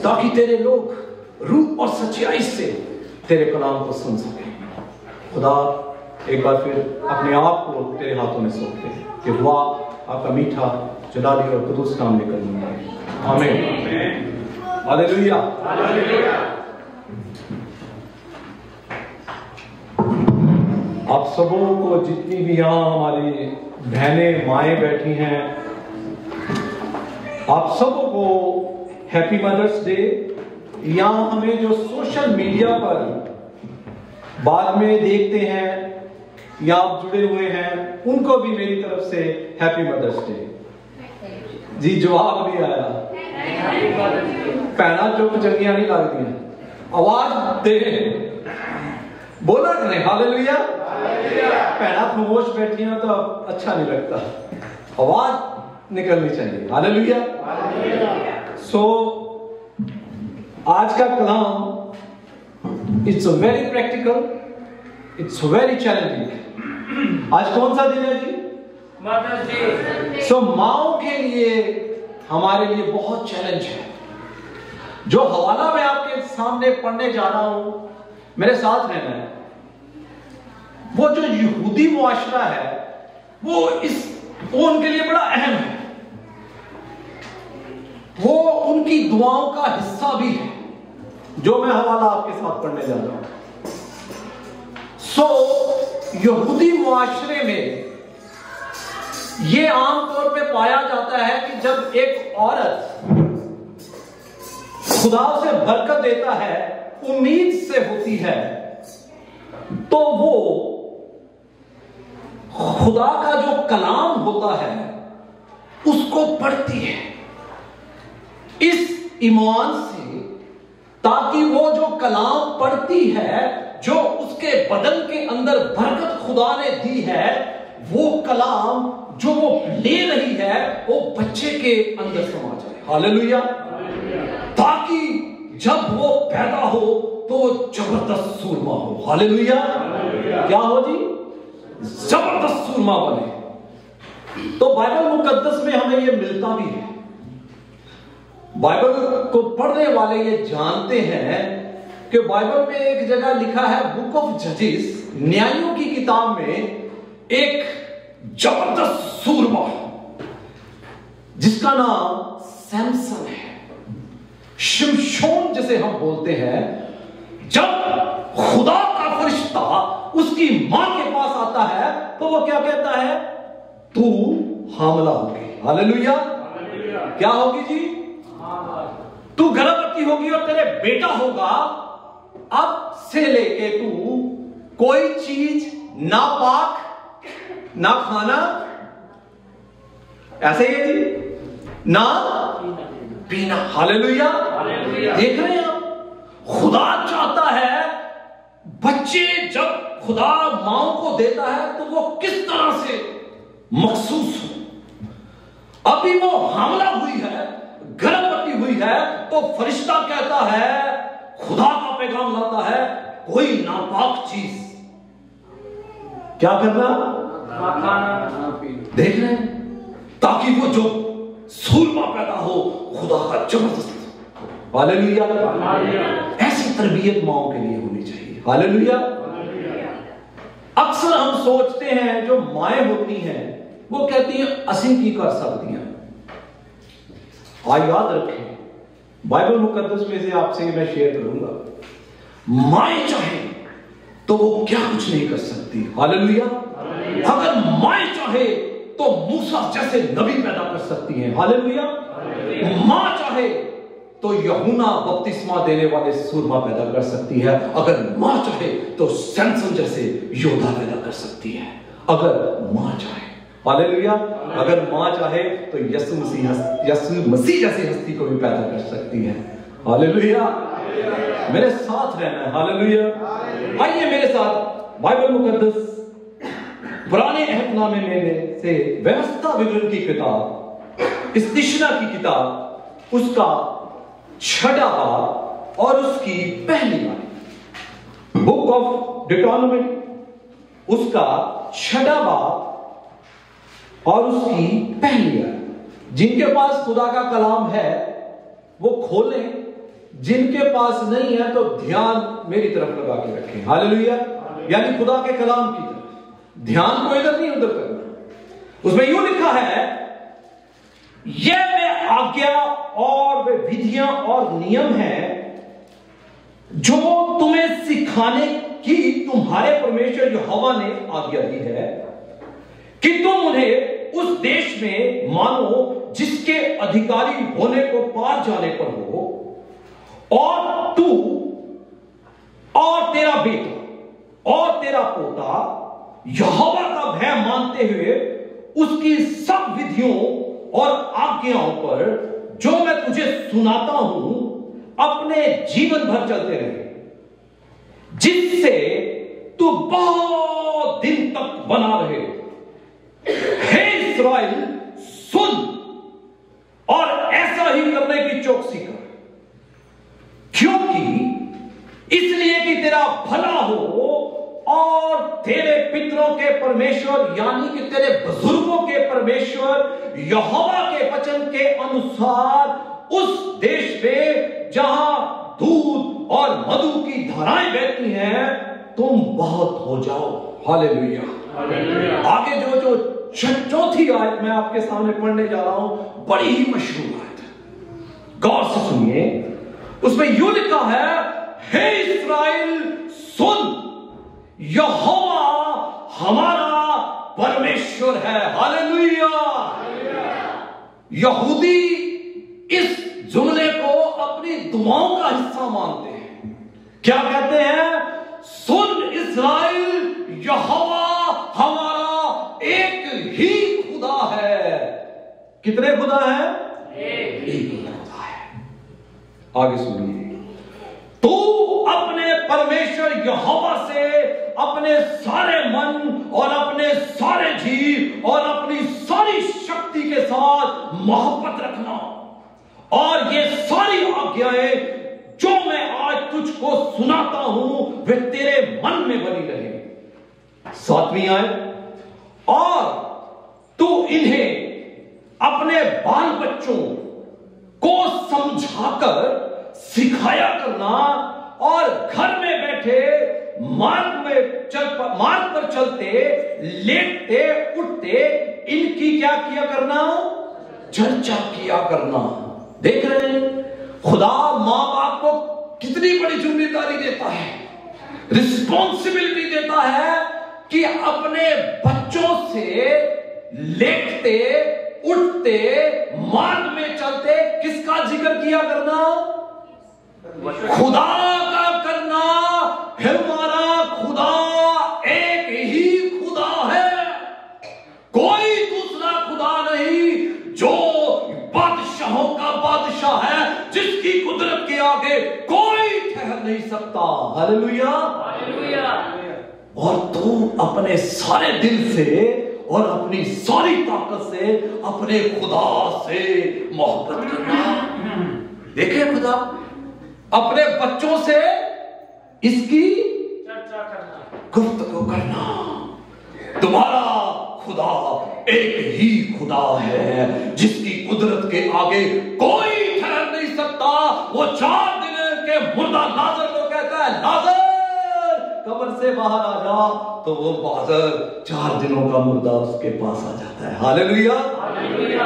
ताकि तेरे लोग रूह और सच्चाई से तेरे कलाम को सुन सके। खुदा, एक बार फिर अपने आप को तेरे हाथों में सौंपते हैं कि दुआ आपका मीठा जलाली और कुदूस नाम लेकर मंगाए। आमीन। हालेलुया। आप सबों को, जितनी भी यहाँ हमारी बहनें माएँ बैठी हैं, आप सबों को हैप्पी मदर्स डे। यहाँ हमें जो सोशल मीडिया पर बाद में देखते हैं या आप जुड़े हुए हैं, उनको भी मेरी तरफ से हैप्पी मदर्स डे। जी, जवाब नहीं आया। पैना चुप चंगियां नहीं लगती हैं, आवाज दे, बोला करें हालेलुया। पैना खामोश बैठी हैं तो अच्छा नहीं लगता, आवाज निकलनी चाहिए। हालेलुया। सो आज का कलाम, it's very practical, it's very challenging. आज कौन सा दिन है जी? Mother's day. सो माओ के लिए, हमारे लिए बहुत चैलेंज है। जो हवाला मैं आपके सामने पढ़ने जा रहा हूं, मेरे साथ रहना है। वो जो यहूदी मुआशरा है, वो उनके लिए बड़ा अहम है। वो उनकी दुआओं का हिस्सा भी है जो मैं हवाला आपके साथ पढ़ने जा रहा हूं। सो यहूदी मुआशरे में ये आमतौर पे पाया जाता है कि जब एक औरत खुदा से बरकत देता है, उम्मीद से होती है, तो वो खुदा का जो कलाम होता है उसको पढ़ती है इस ईमान से, ताकि वो जो कलाम पढ़ती है, जो उसके बदन के अंदर बरकत खुदा ने दी है, वो कलाम जो वो ले रही है वो बच्चे के अंदर समा जाए। हालेलुया। ताकि जब वो पैदा हो तो जबरदस्त सूरमा हो। हालेलुया। क्या हो जी? जबरदस्त सूरमा बने। तो बाइबल मुकद्दस में हमें ये मिलता भी है। बाइबल को पढ़ने वाले ये जानते हैं कि बाइबल में एक जगह लिखा है, बुक ऑफ जजेस, न्यायों की किताब में, एक जबरदस्त सूरमा जिसका नाम सैमसन है, शिमशोन जिसे हम बोलते हैं। जब खुदा का फरिश्ता उसकी मां के पास आता है तो वो क्या कहता है? तू हामला होगी। हालेलुया। क्या होगी जी? तू गर्भवती होगी और तेरे बेटा होगा। अब से लेके तू कोई चीज नापाक ना खाना, ऐसे ही है जी, ना पीना। हालेलुया। देख रहे हैं आप, खुदा चाहता है बच्चे जब खुदा मां को देता है तो वो किस तरह से मखसूस हो। अभी वो हामला हुई है, गर्भवती हुई है, तो फरिश्ता कहता है, खुदा का पैगाम लाता है, कोई नापाक चीज क्या करना, देख रहे हैं, ताकि वो जो सूरमा पैदा हो खुदा का जबरदस्त। हालेलुया। ऐसी तरबियत माओं के लिए होनी चाहिए। हालेलुया। सोचते हैं जो माएं होती हैं वो कहती हैं असी की कर सकती हैं। याद रखें, बाइबल मुकद्दस में से आपसे मैं शेयर करूंगा, माएं चाहे तो वो क्या कुछ नहीं कर सकती। हालेलुया। अगर माएं चाहे तो मूसा जैसे नबी पैदा कर सकती हैं। हालेलुया। मां चाहे तो यूहन्ना बपतिस्मा देने वाले सूरमा पैदा कर सकती है। अगर मां चाहे तो सैमसन जैसे योद्धा पैदा कर सकती है, अगर मां चाहे। हालेलुया। अगर मां चाहे तो यीशु मसीह जैसी हस्ती को भी पैदा कर सकती है। हालेलुया। मेरे साथ रहना है। हालेलुया। आइए मेरे साथ बाइबल मुकद्दस पुराने अहदनामे में से व्यवस्था विवरण की किताब, इस्तिशना की किताब, उसका 6वां बाब और उसकी पहली बात, बुक ऑफ डिटोनॉमी उसका 6वां बाब और उसकी पहली बात। जिनके पास खुदा का कलाम है वो खोलें, जिनके पास नहीं है तो ध्यान मेरी तरफ लगा के रखें। हालेलुया। यानी खुदा के कलाम की तरफ ध्यान को इधर नहीं उधर करना। उसमें यूं लिखा है, ये वे आज्ञा और वे विधियां और नियम हैं जो तुम्हें सिखाने की तुम्हारे परमेश्वर यहोवा ने आज्ञा दी है कि तुम उन्हें उस देश में मानो जिसके अधिकारी होने को पार जाने पर हो, और तू और तेरा बेटा और तेरा पोता यहोवा का भय मानते हुए उसकी सब विधियों और आज्ञाओं पर जो मैं तुझे सुनाता हूं अपने जीवन भर चलते रहे, जिससे तू बहुत दिन तक बना रहे। हे इस्राएल सुन और ऐसा ही करने की चौकसी कर, क्योंकि इसलिए कि तेरा भला हो और तेरे पितरों के परमेश्वर यानी कि तेरे बुजुर्गों के परमेश्वर यहोवा के वचन के अनुसार उस देश में जहां दूध और मधु की धाराएं बहती हैं तुम बहुत हो जाओ। हालेलुया। आगे जो चौथी आयत मैं आपके सामने पढ़ने जा रहा हूं, बड़ी ही मशहूर आयत है, गौर से सुनिए। उसमें यूं लिखा है, हे इस्राएल सुन, यहोवा हमारा परमेश्वर है। हालेलुया। यहूदी इस जुमले को अपनी दुआओं का हिस्सा मानते हैं। क्या कहते हैं? सुन इस्राएल, यहोवा हमारा एक ही खुदा है। कितने खुदा है? एक ही खुदा है। आगे सुनिए, तू अपने परमेश्वर यहोवा से अपने सारे मन और अपने सारे जी और अपनी सारी शक्ति के साथ मोहब्बत रखना, और ये सारी आज्ञाएं जो मैं आज तुझको सुनाता हूं वे तेरे मन में बनी रहे। 7वीं आयत, और तू इन्हें अपने बाल बच्चों को समझाकर सिखाया करना, और घर में बैठे मार्ग पर चलते लेटते उठते इनकी क्या किया करना? चर्चा किया करना। देख रहे हैं खुदा मां बाप को कितनी बड़ी जिम्मेदारी देता है, रिस्पॉन्सिबिलिटी देता है कि अपने बच्चों से लेटते उठते मार्ग में चलते किसका जिक्र किया करना? खुदा का करना। हमारा खुदा एक ही खुदा है, कोई दूसरा खुदा नहीं, जो बादशाहों का बादशाह है, जिसकी कुदरत के आगे कोई ठहर नहीं सकता। हालेलुया। और तू अपने सारे दिल से और अपनी सारी ताकत से अपने खुदा से मोहब्बत करना। देखिए, खुदा अपने बच्चों से इसकी चर्चा करना, गुफ्तगू करना। तुम्हारा खुदा एक ही खुदा है, जिसकी कुदरत के आगे कोई ठहर नहीं सकता। वो 4 दिन के मुर्दा लाजर को कहता है, लाजर कब कब्र से बाहर आ जा तो वो बादल 4 दिनों का मुर्दा उसके पास आ जाता है। हालेलुया।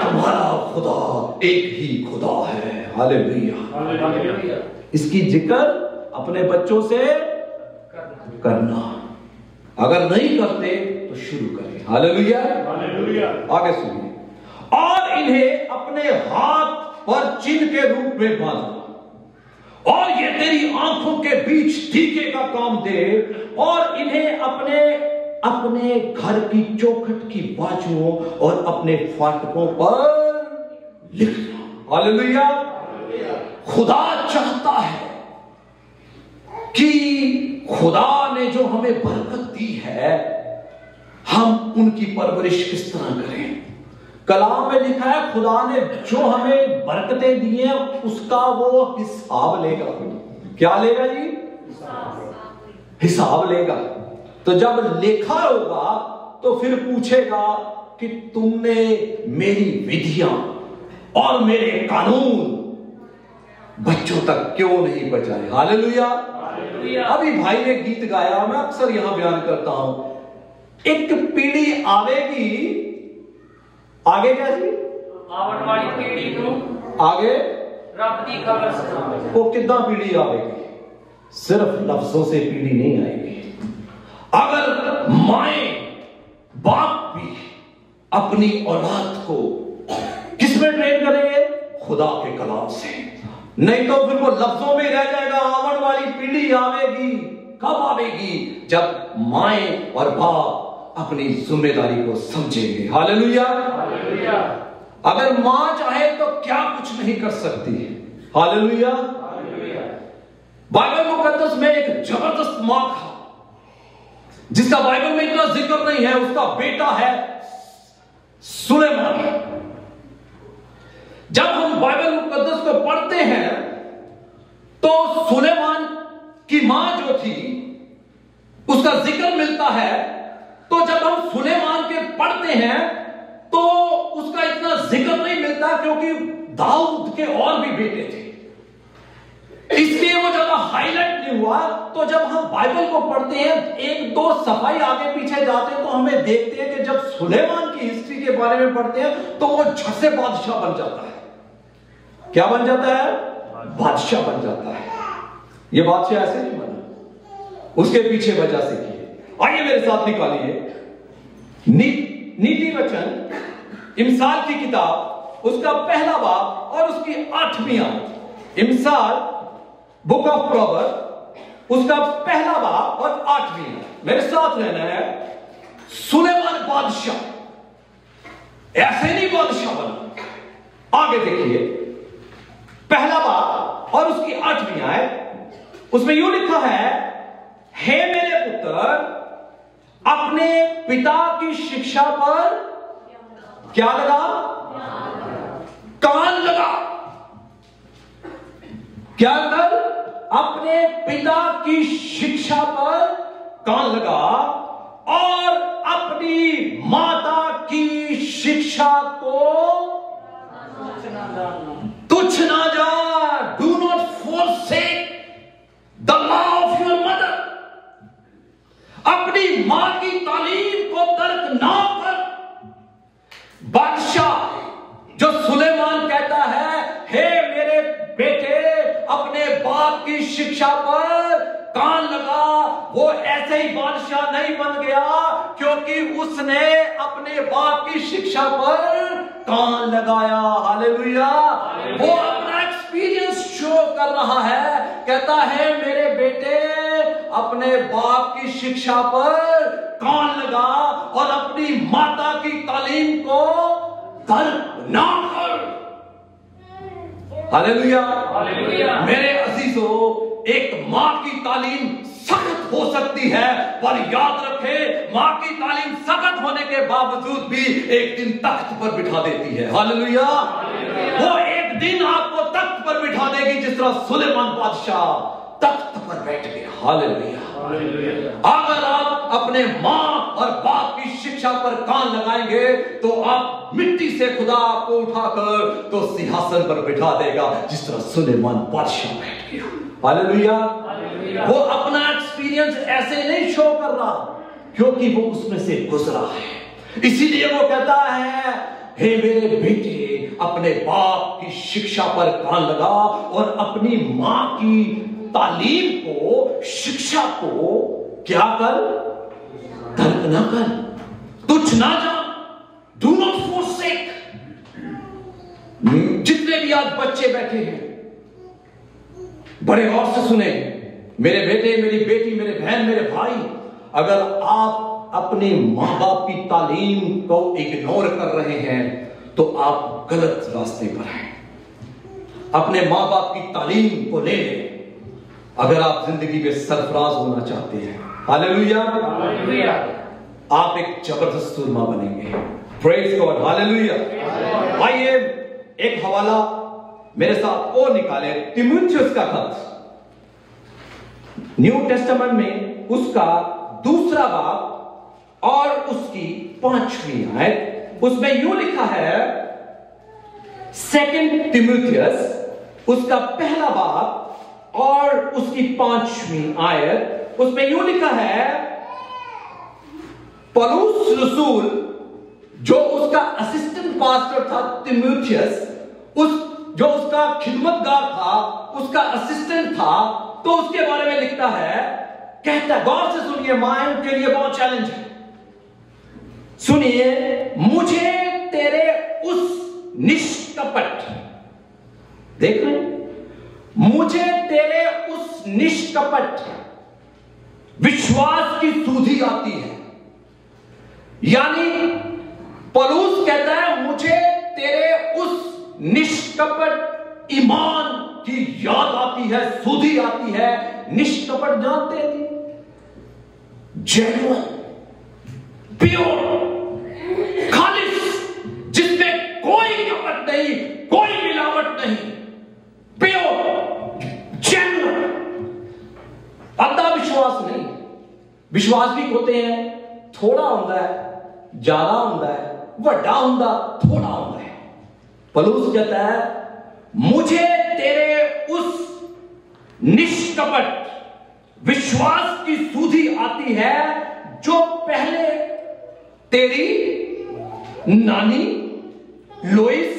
तुम्हारा खुदा एक ही खुदा है। हालेलुया। इसकी जिक्र अपने बच्चों से करना, अगर नहीं करते तो शुरू करें। हालेलुया। आगे सुनिए। और इन्हें अपने हाथ पर चिन्ह के रूप में बांधना, और ये तेरी आंखों के बीच टीके का काम दे, और इन्हें अपने अपने घर की चौखट की बाजुओं और अपने फाटकों पर लिखना। हालेलुया। खुदा चाहता है कि खुदा ने जो हमें बरकत दी है हम उनकी परवरिश किस तरह करें। कलाम में लिखा है खुदा ने जो हमें बरकतें दी हैं उसका वो हिसाब लेगा। क्या लेगा जी? हिसाब लेगा। तो जब लेखा होगा तो फिर पूछेगा कि तुमने मेरी विधियां और मेरे कानून बच्चों तक क्यों नहीं पहुंचाए। हालेलुया। अभी भाई ने गीत गाया, मैं अक्सर यहां बयान करता हूं, एक पीढ़ी आवेगी, आगे क्या जी? आवन वाली पीढ़ी को आगे रब दी खबर सुनावे। वो कितना पीढ़ी आवेगी? सिर्फ लफ्जों से पीढ़ी नहीं आएगी। अगर माए बाप भी अपनी औलाद को किसमें ट्रेन करेंगे? खुदा के कलाम से, नहीं तो फिर वो लफ्जों में रह जाएगा। आवन वाली पीढ़ी आवेगी, कब आवेगी? जब माए और बाप अपनी जिम्मेदारी को समझेंगे। हालेलुया। अगर मां चाहे तो क्या कुछ नहीं कर सकती है। हालेलुया। बाइबल मुकद्दस में एक जबरदस्त मां था जिसका बाइबल में इतना जिक्र नहीं है, उसका बेटा है सुलेमान। जब हम बाइबल मुकद्दस को पढ़ते हैं तो सुलेमान की मां जो थी उसका जिक्र मिलता है। तो जब हम सुलेमान के पढ़ते हैं तो उसका इतना जिक्र नहीं मिलता क्योंकि दाऊद के और भी बेटे थे, इसलिए वो ज्यादा हाईलाइट नहीं हुआ। तो जब हम बाइबल को पढ़ते हैं, एक दो सफाई आगे पीछे जाते हैं तो हमें देखते हैं कि जब सुलेमान की हिस्ट्री के बारे में पढ़ते हैं तो वो झट से बादशाह बन जाता है। क्या बन जाता है? बादशाह बन जाता है। ये बादशाह ऐसे नहीं बना, उसके पीछे वजह से किए। आइए मेरे साथ निकालिए नीति वचन इमसाल की किताब, उसका पहला बाब और उसकी 8वीं आयत। इमसाल बुक ऑफ प्रोवर्ब्स, उसका पहला बाब और 8वीं आयत। मेरे साथ रहना है। सुलेमान बादशाह ऐसे नहीं बादशाह बना। आगे देखिए पहला बाब और उसकी 8वीं आयत, उसमें यूं लिखा है, हे मेरे पुत्र अपने पिता की शिक्षा पर क्या लगा? कान लगा। क्या कर? अपने पिता की शिक्षा पर कान लगा और अपनी माता की शिक्षा को तुच्छ ना जा। Do not forsake the law of your mother। अपनी मां की तालीम को तर्क ना कर। बादशाह जो सुलेमान कहता है, हे मेरे बेटे अपने बाप की शिक्षा पर कान लगा, वो ऐसे ही बादशाह नहीं बन गया क्योंकि उसने अपने बाप की शिक्षा पर कान लगाया। हालेलुया। वो अपना एक्सपीरियंस शो कर रहा है, कहता है मेरे बेटे अपने बाप की शिक्षा पर कान लगा और अपनी माता की तालीम को तर्क ना कर। हालेलुया। मेरे अजीजों, एक मां की तालीम सख्त हो सकती है, पर याद रखें मां की तालीम सख्त होने के बावजूद भी एक दिन तख्त पर बिठा देती है। हालेलुया। वो एक दिन आपको तख्त पर बिठा देगी जिस तरह सुलेमान बादशाह तख्त पर बैठ गया। हालेलुया। अगर आप अपने मां और बाप की शिक्षा पर कान लगाएंगे तो आप मिट्टी से खुदा आपको उठाकर तो सिंहासन पर बिठा देगा जिस तरह सुलेमान बादशाह बैठ गया। हालेलुया। वो अपना एक्सपीरियंस ऐसे नहीं शो कर रहा क्योंकि वो उसमें से गुजरा है। इसीलिए वो कहता है, हे मेरे बेटे, अपने बाप की शिक्षा पर कान लगा और अपनी मां की तालीम को, शिक्षा को क्या कर, तर्क ना कर, तुच्छ ना जान, डू नॉट forsake। जितने भी आज बच्चे बैठे हैं, बड़े गौर से सुने, मेरे बेटे, मेरी बेटी, मेरे बहन, मेरे भाई, अगर आप अपने मां बाप की तालीम को इग्नोर कर रहे हैं तो आप गलत रास्ते पर हैं। अपने मां बाप की तालीम को ले लें अगर आप जिंदगी में सरफराज होना चाहते हैं। हालेलुया। आप एक जबरदस्त सुरमा बनेंगे। Praise God. हालेलुया। आइए एक हवाला मेरे साथ और निकाले, तीमुथियुस का खत, न्यू टेस्टामेंट में उसका 2 बाब और उसकी 5वीं आयत। उसमें यूं लिखा है, 2 तीमुथियुस उसका 1 बाब और उसकी 5वीं आयत। उसमें यूं लिखा है, पौलुस रसूल जो उसका असिस्टेंट पास्टर था तीमुथियुस, जो उसका खिदमतगार था, उसका असिस्टेंट था, तो उसके बारे में लिखता है, कहता है, गौर से सुनिए, माइंड के लिए बहुत चैलेंज है। सुनिए, मुझे तेरे उस निष्कपट, देख रहे हैं, मुझे तेरे उस निष्कपट विश्वास की सुधि आती है। यानी पौलुस कहता है, मुझे तेरे उस निष्कपट ईमान की याद आती है, सुधि आती है। निष्कपट जानते हैं, जेन्युइन, प्योर, खालिस, जिसमें कोई कपट नहीं, कोई मिलावट नहीं, प्योर, जेन्युइन। अंधा विश्वास नहीं। विश्वास भी होते हैं, थोड़ा होता है, ज्यादा होता है, बड़ा होता, थोड़ा होता है। पौलुस कहता है, मुझे तेरे उस निष्कपट विश्वास की सुधि आती है जो पहले तेरी नानी लोइस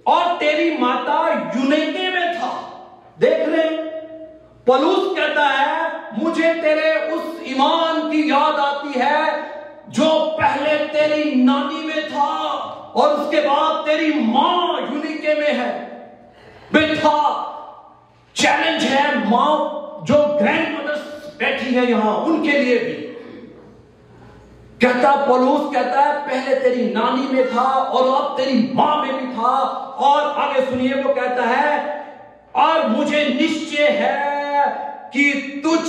और तेरी माता यूनीके में था। देख रहे, पौलुस कहता है, मुझे तेरे उस ईमान की याद आती है जो पहले तेरी नानी में था और उसके बाद तेरी मां यूनीके में है। बेटा, चैलेंज है मां जो ग्रैंड मदर्स बैठी है यहां, उनके लिए भी। कहता पौलुस कहता है, पहले तेरी नानी में था और अब तेरी मां में भी था। और आगे सुनिए, वो कहता है, और मुझे निश्चय है कि तुझ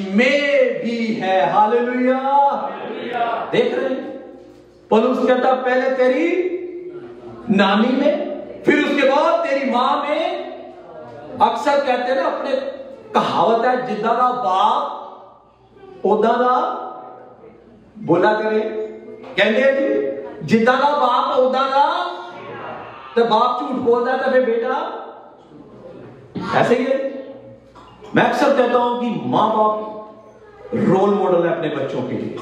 में भी है। हालेलुया। देख रहे हैं, पौलुस कहता, पहले तेरी नानी में, फिर उसके बाद तेरी मां में। अक्सर कहते हैं ना, अपने कहावत है, जिद्दा का बाप ओदा का बोला करे, कहते हैं जी, जिद्दा का बाप ओदा का, तो बाप झूठ बोलता है तो फिर बेटा ऐसे ही है। मैं अक्सर कहता हूं कि मां बाप रोल मॉडल है अपने बच्चों के लिए।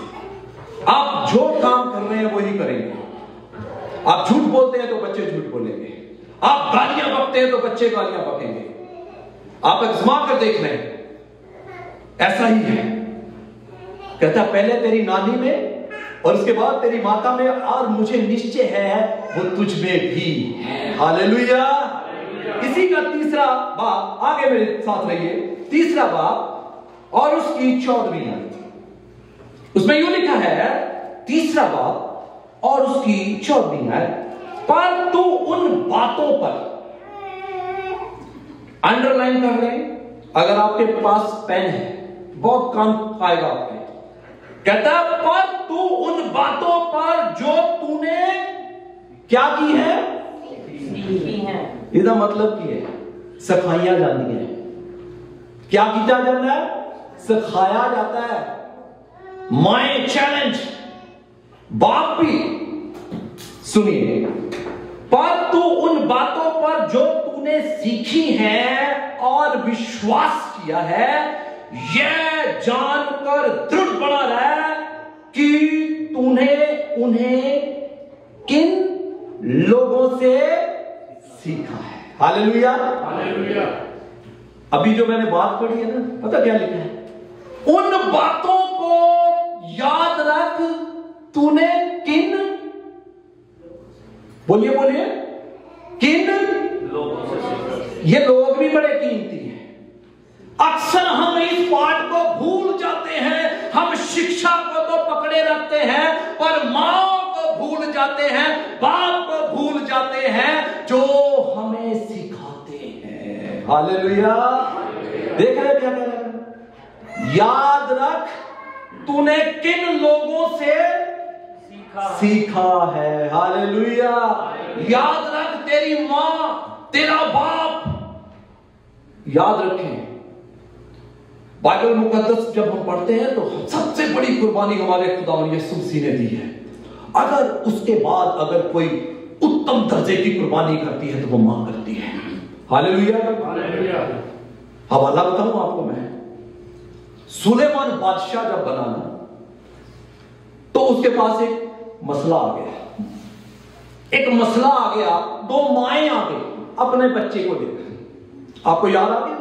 आप जो काम कर रहे हैं वही करेंगे। आप झूठ बोलते हैं तो बच्चे झूठ बोलेंगे, आप गालियां बकते हैं तो बच्चे गालियां बकेंगे। आप आजमा कर देख रहे हैं, ऐसा ही है। कहता पहले तेरी नानी में और उसके बाद तेरी माता में, और मुझे निश्चय है वो तुझ में भी है। हालेलुया। इसी का 3 बाब, आगे मेरे साथ रहिए, 3 बाब और उसकी 14वीं आयत। उसमें यूं लिखा है, 3 बाब और उसकी 14वीं आयत, पर तू उन बातों पर, अंडरलाइन कर रहे हैं, अगर आपके पास पेन है बहुत काम आएगा आपके। कहता पर तू उन बातों पर जो तूने क्या की है, इसका मतलब की है, सिखाया जाती है। क्या किया जाता है, सिखाया जाता है। माय चैलेंज, बाप भी सुनिए, पर तू उन बातों पर जो तूने सीखी है और विश्वास किया है, यह जानकर दृढ़ बना रहा कि तूने उन्हें किन लोगों से सीखा है। Hallelujah, hallelujah. अभी जो मैंने बात पढ़ी है ना, पता क्या लिखा है? उन बातों को याद रख, तूने किन, बोलिए बोलिए, किन लोगों से सीखा। ये लोग भी बड़े कीमती हैं। अक्सर हम इस पाठ को भूल जाते हैं। हम शिक्षा को तो पकड़े रखते हैं, पर माँ को भूल जाते हैं, बाप को भूल जाते हैं जो हमें सिखाते हैं। हालेलुया। देख रहे क्या कह रहे हैं? याद रख, तूने किन लोगों से सीखा है। हालेलुया। याद रख, तेरी माँ, तेरा बाप, याद रखें। बाइबल मुकद्दस जब हम पढ़ते हैं तो सबसे बड़ी कुर्बानी हमारे खुदा यीशु मसीह ने दी है। अगर उसके बाद अगर कोई उत्तम दर्जे की कुर्बानी करती है तो वो मां करती है। Hallelujah, hallelujah. हवाला बताऊं आपको मैं, सुलेमान बादशाह जब बना ना, तो उसके पास एक मसला आ गया। एक मसला आ गया, दो माएं आ गई अपने बच्चे को लेकर। आपको याद आ गया?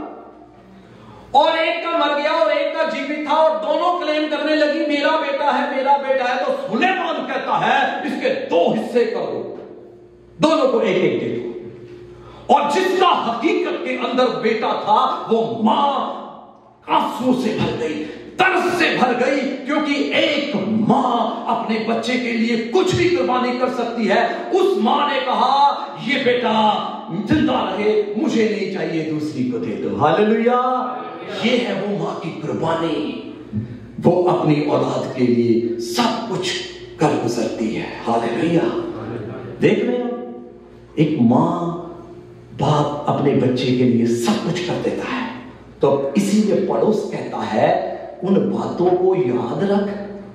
और एक का मर गया और एक का जीवित था, और दोनों क्लेम करने लगी मेरा बेटा है, मेरा बेटा है। तो सुलेमान कहता है इसके दो हिस्से कर दो, दोनों को एक एक दे दो। और जिसका हकीकत के अंदर बेटा था, वो मां आंसुओं से भर गई, तरस से भर गई, क्योंकि एक मां अपने बच्चे के लिए कुछ भी कुर्बानी कर सकती है। उस मां ने कहा ये बेटा जिंदा रहे, मुझे नहीं चाहिए, दूसरी को दे दो। हालेलुया। ये है वो मां की कुर्बानी। वो अपनी औलाद के लिए सब कुछ कर गुजरती है। हालेलुया। देख रहे हो, एक मां बाप अपने बच्चे के लिए सब कुछ कर देता है। तो इसीलिए पड़ोस कहता है उन बातों को याद रख,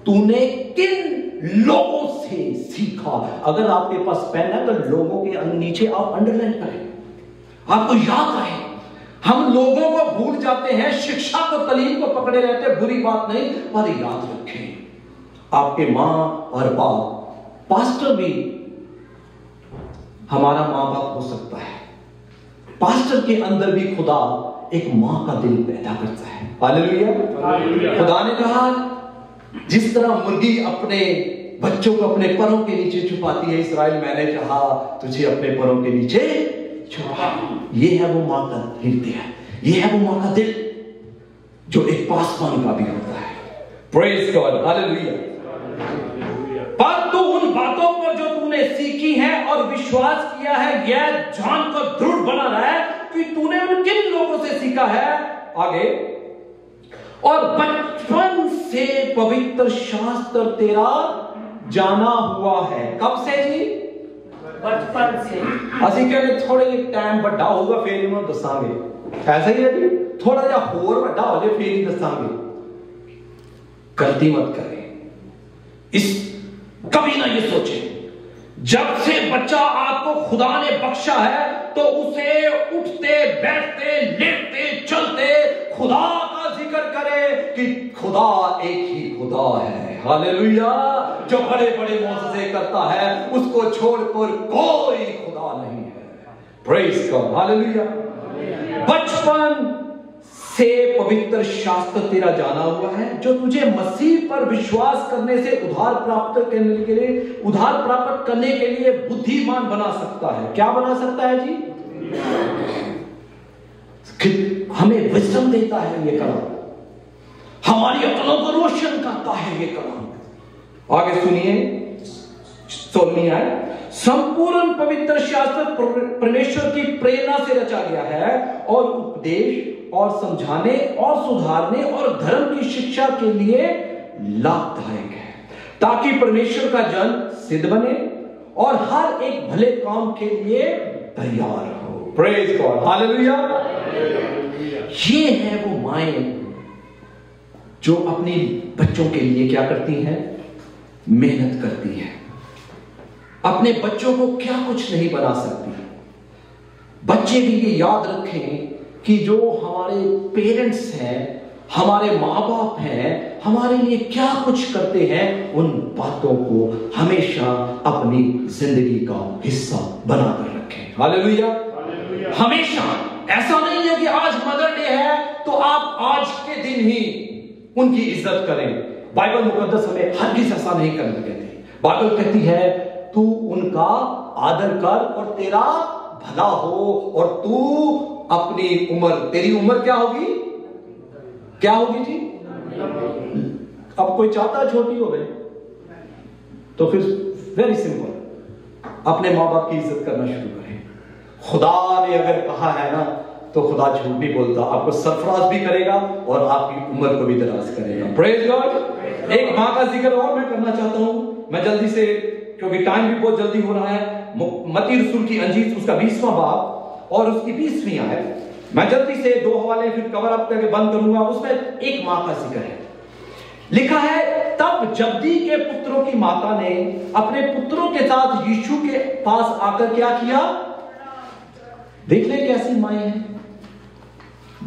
तूने किन लोगों से सीखा। अगर आपके पास पेन है तो लोगों के नीचे आप अंडरलाइन करें, आपको याद रहे। हम लोगों को भूल जाते हैं, शिक्षा को, तालीम को पकड़े रहते हैं, बुरी बात नहीं, पर याद रखें आपके मां और बाप, पास्टर भी हमारा मां बाप हो सकता है। पास्टर के अंदर भी खुदा एक मां का दिल पैदा करता है। हालेलुया। खुदा ने कहा जिस तरह मुर्गी अपने बच्चों को अपने परों के नीचे छुपाती है, इस्राएल मैंने चाहा तुझे अपने परों के नीचे छुपा। ये है वो मां का हृदय, ये है वो मां का दिल जो एक पासवान का भी होता है। Praise God. हालेलुया। पर तू उन बातों पर जो तूने सीखी है और विश्वास किया है, यह जानकर दृढ़ बना रहा है कि तूने उन किन लोगों से सीखा है। आगे, और बचपन से पवित्र शास्त्र तेरा जाना हुआ है। कब से जी? बचपन से। असि कहने थोड़े टाइम बड़ा होगा फिर इन्होंने दसांगे, ऐसा ही है जी। थोड़ा जा होर बड़ा हो जाए फिर ही दसांगे। गलती मत करें, इस कभी ना ये सोचे जब से बच्चा आपको खुदा ने बख्शा है तो उसे उठते बैठते लेटते चलते खुदा का जिक्र करे कि खुदा एक ही खुदा है। हालेलुया। जो बड़े बड़े मौजज़े करता है उसको छोड़कर कोई खुदा नहीं है। Praise God. हालेलुया। बचपन से पवित्र शास्त्र तेरा जाना हुआ है, जो तुझे मसीह पर विश्वास करने से उद्धार प्राप्त करने के लिए बुद्धिमान बना सकता है। क्या बना सकता है जी? हमें विजडम देता है ये कलाम, हमारी अक्लों को रोशन करता है ये कलाम। आगे सुनिए, 16वीं आयत। संपूर्ण पवित्र शास्त्र परमेश्वर की प्रेरणा से रचा गया है और उपदेश और समझाने और सुधारने और धर्म की शिक्षा के लिए लाभदायक है, ताकि परमेश्वर का जन सिद्ध बने और हर एक भले काम के लिए तैयार हो। Praise God. हालेलुया। ये है वो माएं जो अपने बच्चों के लिए क्या करती हैं? मेहनत करती हैं। अपने बच्चों को क्या कुछ नहीं बना सकती। बच्चे भी ये याद रखें कि जो हमारे पेरेंट्स हैं, हमारे माँ बाप हैं, हमारे लिए क्या कुछ करते हैं, उन बातों को हमेशा अपनी जिंदगी का हिस्सा बनाकर रखें। हालेलुया। हमेशा ऐसा नहीं है कि आज मदर डे है तो आप आज के दिन ही उनकी इज्जत करें। बाइबल मुकद्दस हमें हरगिज़ ऐसा नहीं करना कहती। बाइबल कहती है तू उनका आदर कर और तेरा भला हो, और तू अपनी उम्र, तेरी उम्र क्या होगी, क्या होगी जी? अब कोई चाहता है छोटी हो गई, तो फिर वेरी सिंपल, अपने माँ बाप की इज्जत करना शुरू करें। खुदा ने अगर कहा है ना तो खुदा झूठ नहीं बोलता, आपको सरफराज भी करेगा और आपकी उम्र को भी दराज करेगा। Praise God. एक माँ का जिक्र और मैं करना चाहता हूं, मैं जल्दी से, क्योंकि टाइम भी बहुत जल्दी हो रहा है। मत्ती रसूल की अंजील उसका 20वां बाब और उसकी 20वीं आयत, मैं जल्दी से 2 हवाले फिर कवर अप करके बंद करूंगा। उसमें एक माँ का जिक्र है। लिखा है, तब जब्दी के पुत्रों की माता ने अपने पुत्रों के साथ यीशु के पास आकर क्या किया? देख ले कैसी माएं हैं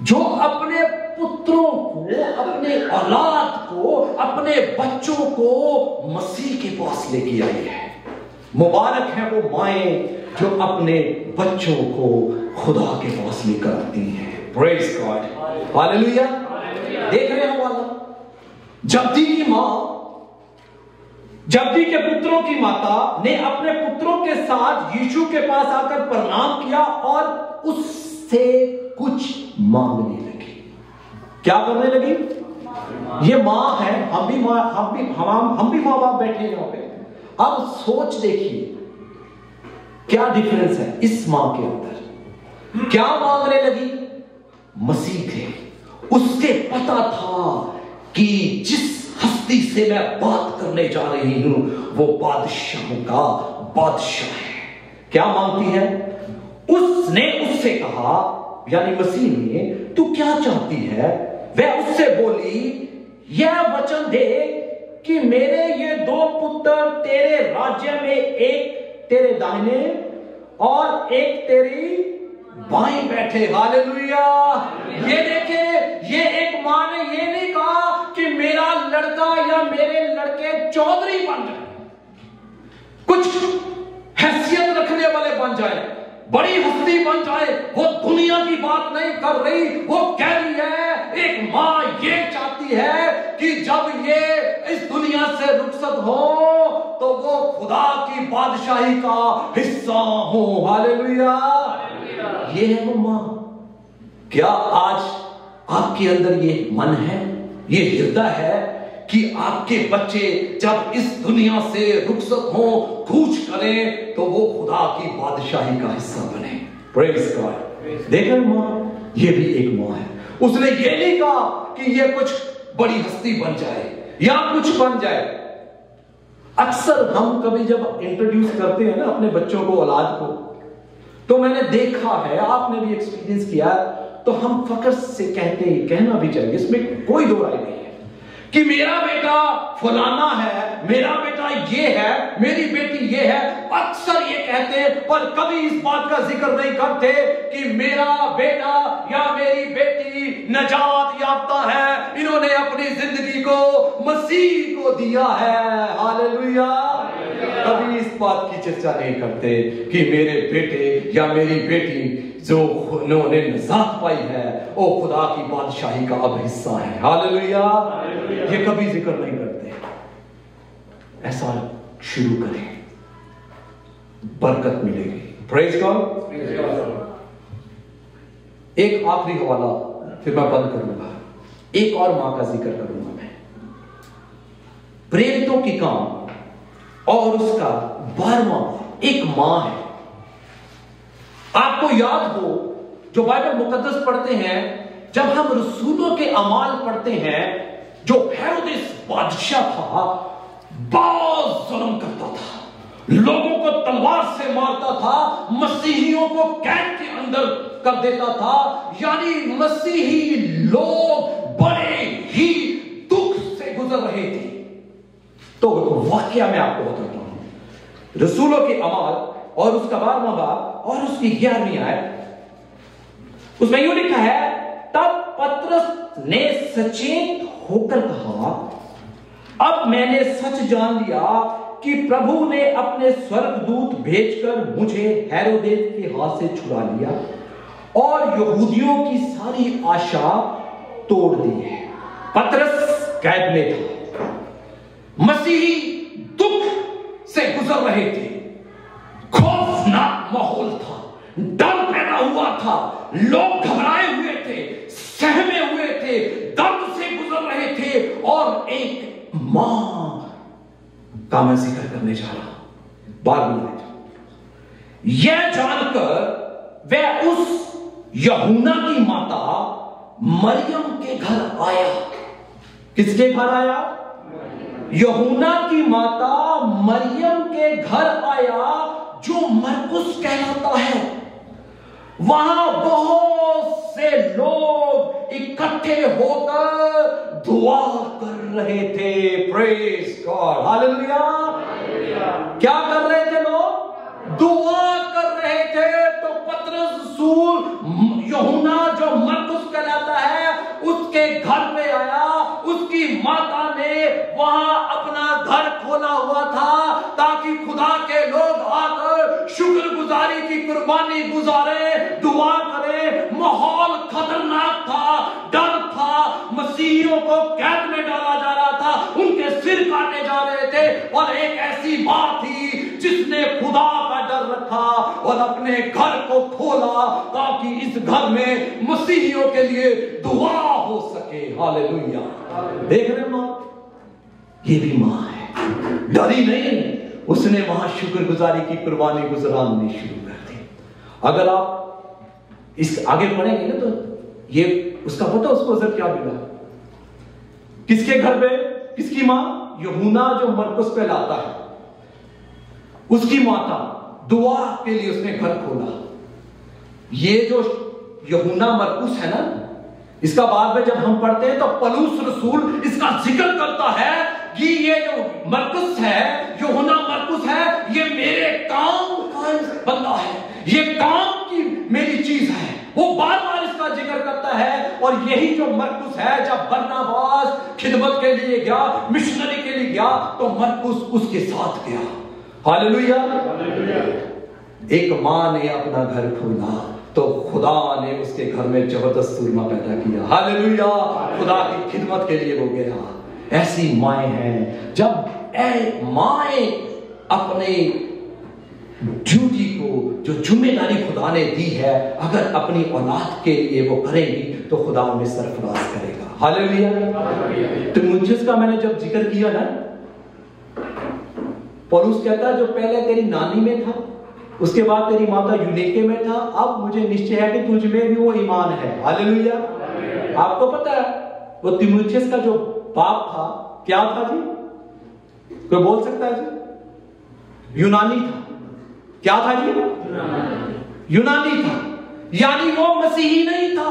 जो अपने पुत्रों को, अपने औलाद को, अपने बच्चों को मसीह के पास लेके आई है। मुबारक है वो माएं जो अपने बच्चों को खुदा के पास लेकर आती हैं। Praise God. हालेलुया। देख रहे हो वाला, जब्दी की मां, जब्दी के पुत्रों की माता ने अपने पुत्रों के साथ यीशु के पास आकर प्रणाम किया और उससे कुछ मांगने लगी। क्या करने लगी? ये मां है, हम भी मां बाप बैठे यहां पे। अब सोच देखिए क्या डिफरेंस है इस मां के अंदर। क्या मांगने लगी? मसीह थे, उसके पता था कि जिस हस्ती से मैं बात करने जा रही हूं वो बादशाह का बादशाह है। क्या मांगती है? उसने उससे कहा, यानी मसीह ने, तू क्या चाहती है? वह उससे बोली, यह वचन दे कि मेरे ये 2 पुत्र तेरे राज्य में, एक तेरे दाहिने और एक तेरी बाएं बैठे। हालेलुया। ये देखे, ये एक मां ने ये नहीं कहा कि मेरा लड़का या मेरे लड़के चौधरी बन जाए, कुछ हैसियत रखने वाले बन जाए, बड़ी हस्ती बन जाए। वो दुनिया की बात नहीं कर रही, वो कह रही है, एक मां ये चाहती है कि जब ये इस दुनिया से रुखसत हो तो वो खुदा की बादशाही का हिस्सा हो। हालेलुया। ये है वो मां। क्या आज आपके अंदर ये मन है, ये हृदय है कि आपके बच्चे जब इस दुनिया से रुखसत हो, कूच करें, तो वो खुदा की बादशाही का हिस्सा बने? Praise God. देखो मां, ये भी एक मां है। उसने ये नहीं कहा कि ये कुछ बड़ी हस्ती बन जाए या कुछ बन जाए। अक्सर हम कभी जब इंट्रोड्यूस करते हैं ना अपने बच्चों को, औलाद को, तो मैंने देखा है, आपने भी एक्सपीरियंस किया, तो हम फक्र से कहते ही, कहना भी चाहिए, इसमें कोई दो राय नहीं है कि मेरा बेटा फलाना है, मेरा बेटा ये है, मेरी बेटी ये है। अक्सर ये कहते हैं, पर कभी इस बात का जिक्र नहीं करते कि मेरा बेटा या मेरी बेटी नजात याफ्ता है, इन्होंने अपनी जिंदगी को मसीह को दिया है। हालेलुया। कभी इस बात की चर्चा नहीं करते कि मेरे बेटे या मेरी बेटी जो उन्होंने नजात पाई है वो खुदा की बादशाही का अब हिस्सा है। हालेलुया। ये कभी जिक्र नहीं करते। ऐसा शुरू करें, बरकत मिलेगी। Praise God. एक आखिरी हवाला फिर मैं बंद करूंगा। एक और मां का जिक्र करूंगा मैं, प्रेरितों की काम और उसका 12वां एक मां है। आपको याद हो, जो बाइबल मुकद्दस पढ़ते हैं, जब हम रसूलों के अमाल पढ़ते हैं, जो हेरोदेस बादशाह था, बहुत जुल्म करता था, लोगों को तलवार से मारता था, मसीहियों को कैद के अंदर कर देता था। यानी मसीही लोग बड़े ही दुख से गुजर रहे थे। तो वाकया मैं आपको बताता हूं, रसूलों के अमाल और उसका 12वां बाब और उसकी 11वीं आयत। उसमें यूं लिखा है, तब पतरस ने सचेत होकर कहा, अब मैंने सच जान लिया कि प्रभु ने अपने स्वर्गदूत भेजकर मुझे हेरोदेस के हाथ से छुड़ा लिया और यहूदियों की सारी आशा तोड़ दी है। पतरस कैद में था, मसीही दुख से गुजर रहे थे, खौफनाक माहौल था, डर पैदा हुआ था, लोग घबराए हुए थे, सहमे हुए थे, दर्द से गुजर रहे थे। और एक मां का मैं जिक्र करने जा रहा हूं, 12वीं आयत। यह जानकर वह उस यूहन्ना की माता मरियम के घर आया। किसके घर आया? यूहन्ना की माता मरियम के घर आया, जो मरकुस कहलाता है। वहां बहुत से लोग इकट्ठे होकर दुआ कर रहे थे। Praise God, hallelujah. क्या कर रहे थे लोग? दुआ कर रहे थे। तो पतरस रसूल यूहन्ना जो मरकुस कहलाता है, उसके घर में आया। उसकी माता ने वहां अपना घर खोला हुआ था ताकि खुदा के लोग आकर शुक्रगुजारी की कुर्बानी गुजारे, दुआ करें। माहौल खतरनाक था, डर था, मसीहियों को कैद में डाला जा रहा था, उनके सिर काटे जा रहे थे। और एक ऐसी मां थी जिसने खुदा का डर रखा और अपने घर को खोला ताकि इस घर में मसीहियों के लिए दुआ हो सके। हालेलुया। देख रहे मां, ये भी मां है, डरी नहीं। उसने वहां शुक्रगुजारी की कुर्बानी गुजरानी शुरू कर दी। अगर आप इस आगे पढ़ेंगे ना तो ये उसका पता उसको असर क्या मिला। किसके घर पे? किसकी मां? यूहन्ना जो मरकुस पे लाता है, उसकी माता। दुआ के लिए उसने घर खोला। ये जो यूहन्ना मरकुस है ना, इसका बाद में जब हम पढ़ते हैं तो पौलुस रसूल इसका जिक्र करता है कि ये जो मरकुस है, यूहन्ना मरकुस है, ये मेरे काम का बंदा है, ये काम की मेरी चीज है। वो बार बार इसका जिक्र करता है। और यही जो मरकुस है, जब बरनबास खिदमत के लिए गया, मिशनरी के लिए गया, तो मरकुस उसके साथ गया। हालेलुया। एक मां ने अपना घर खोला तो खुदा ने उसके घर में जबरदस्त सूरमा पैदा किया। हालेलुया। खुदा की खिदमत के लिए वो गया। ऐसी माएं हैं, जब माएं अपने ड्यूटी को, जो जिम्मेदारी खुदा ने दी है, अगर अपनी औलाद के लिए वो करेंगी तो खुदा उन्हें सरफराज करेगा। हालेलुया। तो मुझे का मैंने जब जिक्र किया ना, पौलुस कहता है जो पहले तेरी नानी में था, उसके बाद तेरी माता यूनीके में था, अब मुझे निश्चय है कि तुझ में भी वो ईमान है। हालेलुया। आपको पता है वो तीमुथियुस का जो बाप था, क्या था जी? कोई बोल सकता है जी? यूनानी था। क्या था जी? यूनानी था, यानी वो मसीही नहीं था।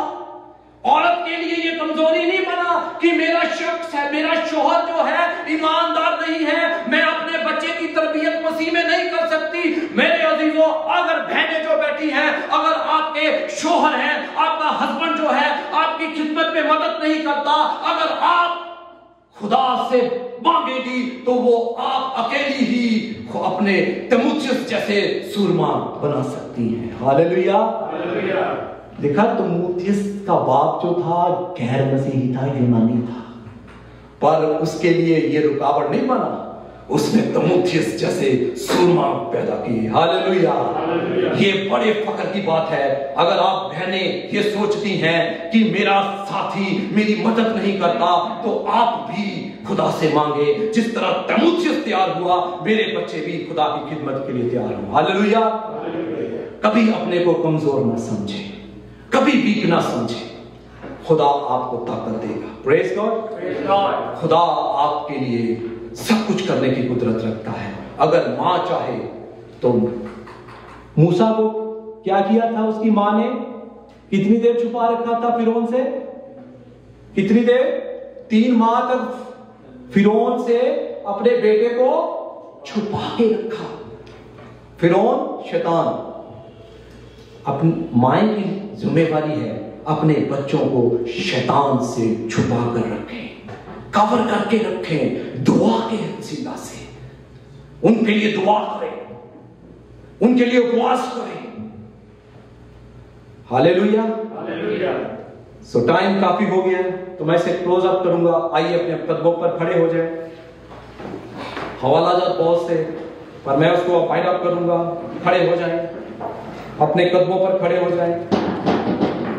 औरत के लिए ये कमजोरी नहीं बना कि मेरा शख्स है, मेरा शोहर जो है ईमानदार नहीं है, मैं अपने बच्चे की तरबियत मसीह में नहीं कर सकती। मेरे अजीजों, अगर बहनें जो बैठी हैं, अगर आपके शोहर हैं, आपका हस्बैंड जो है आपकी खिदमत में मदद नहीं करता, अगर आप खुदा से मांगेगी तो वो आप अकेली ही अपने तीमुथियुस जैसे सूरमा बना सकती हैं। हालेलुया। देखा, तीमुथियुस का बाप जो था गैर मसीही था, यूनानी था, पर उसके लिए ये रुकावट नहीं बना। उसने तीमुथियुस जैसे सूरमा पैदा किए। हालेलुया। ये बड़े फख्र की बात है। अगर आप बहनें ये सोचती हैं कि मेरा साथी मेरी मदद नहीं करता, तो आप भी खुदा से मांगे, जिस तरह तीमुथियुस तैयार हुआ, मेरे बच्चे भी खुदा की खिदमत के लिए तैयार हो। हालेलुया। कभी अपने को कमजोर ना समझे, कभी वीक ना समझे। खुदा आपको ताकत देगा। Praise God. खुदा आपके लिए सब कुछ करने की कुदरत रखता है। अगर मां चाहे तो मूसा को क्या किया था उसकी मां ने? कितनी देर छुपा रखा था फिरौन से? कितनी देर? 3 माह तक फिरौन से अपने बेटे को छुपा के रखा। फिरौन शैतान। अपनी माए की जिम्मेवारी है अपने बच्चों को शैतान से छुपा कर रखें, कवर करके रखें दुआ के वसीला से। उनके लिए दुआ करें, उनके लिए उपवास करें। Hallelujah, hallelujah. सो टाइम काफी हो गया है तो मैं इसे क्लोज अप करूंगा। आइए अपने कदमों पर खड़े हो जाए। हवाला जात बहुत से पर मैं उसको फाइंड अप करूंगा। खड़े हो जाएं, अपने कदमों पर खड़े हो जाएं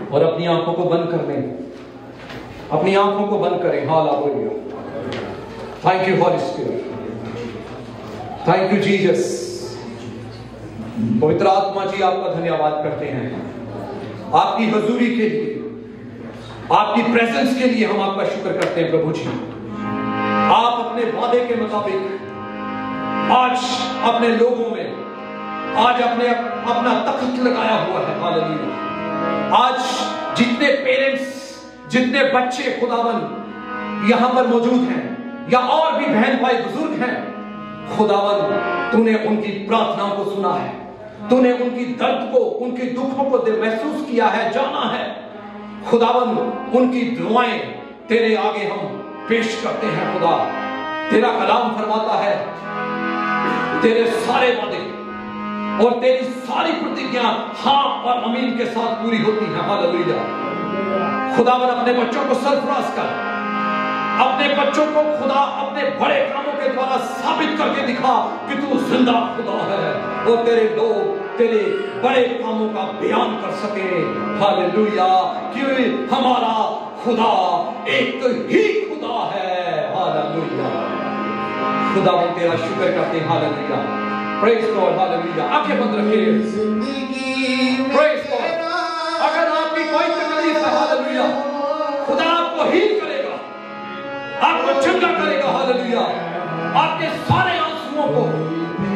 और अपनी आंखों को बंद कर लें। अपनी आंखों को बंद करें। Hallelujah. Thank you holy spirit, thank you Jesus. पवित्र आत्मा जी आपका धन्यवाद करते हैं आपकी हजूरी के लिए, आपकी प्रेजेंस के लिए हम आपका शुक्र करते हैं प्रभु जी। आप अपने वादे के मुताबिक आज अपने लोगों में आज अपना तख्त लगाया हुआ है। हालेलुया। आज जितने पेरेंट्स, जितने बच्चे खुदावन यहां पर मौजूद हैं या और भी बहन भाई बुजुर्ग हैं, खुदावन तूने उनकी प्रार्थनाओं को सुना है, तूने उनकी दर्द को, उनके दुखों को महसूस किया है, जाना है। खुदावन उनकी दुआएं तेरे आगे हम पेश करते हैं। खुदा तेरा कलाम फरमाता है तेरे सारे वादे और तेरी सारी प्रतिज्ञा हाँ और अमीन के साथ पूरी होती है। हालेलुया। खुदावन अपने बच्चों को सरफराज कर, अपने बच्चों को खुदा अपने बड़े कामों के द्वारा साबित करके दिखा कि तू जिंदा खुदा है और तेरे लोग तेरे बड़े कामों का बयान कर सके। हालेलुया। कि हमारा खुदा एक ही खुदा है। हालेलुया। खुदा हम तेरा शुक्र करते हैं। हालेलुया। Praise God. हालेलुया। आंखें बंद रखिए। Praise God. अगर आपकी कोई तकलीफ है, हालेलुया, खुदा आपको हील करेगा, आपको चंगा करेगा। हालेलुया। आपके सारे आंसुओं को,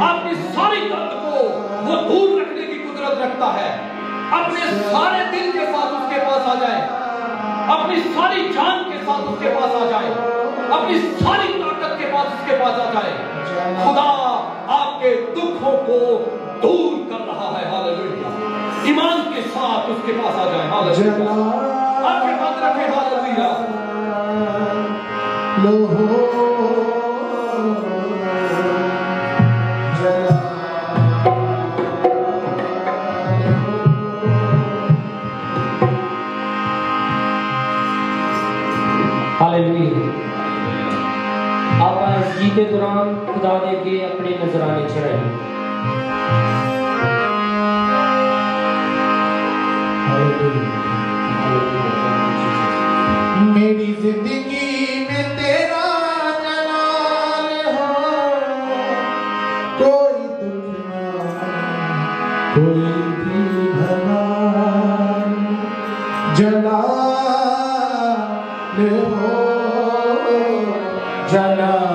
आपकी सारी दर्द को वो दूर रखने की कुदरत रखता है। अपने सारे दिल के साथ उसके पास आ जाए, अपनी सारी जान के साथ उसके पास आ जाए, अपनी सारी ताकत के पास उसके पास आ जाए। खुदा आपके दुखों को दूर कर रहा है। हालेलुया। ईमान के साथ उसके पास आ जाए। हालेलुया। आंखें बंद रखें। हालेलुया। हालेलुया। आप इस गीत के दौरान खुदा दे के अपने नजराने चढ़ाएं। मेरी जिंदगी में तेरा जलाल हो, कोई दुख ना, कोई भी भगवान जलाल हो, जलाल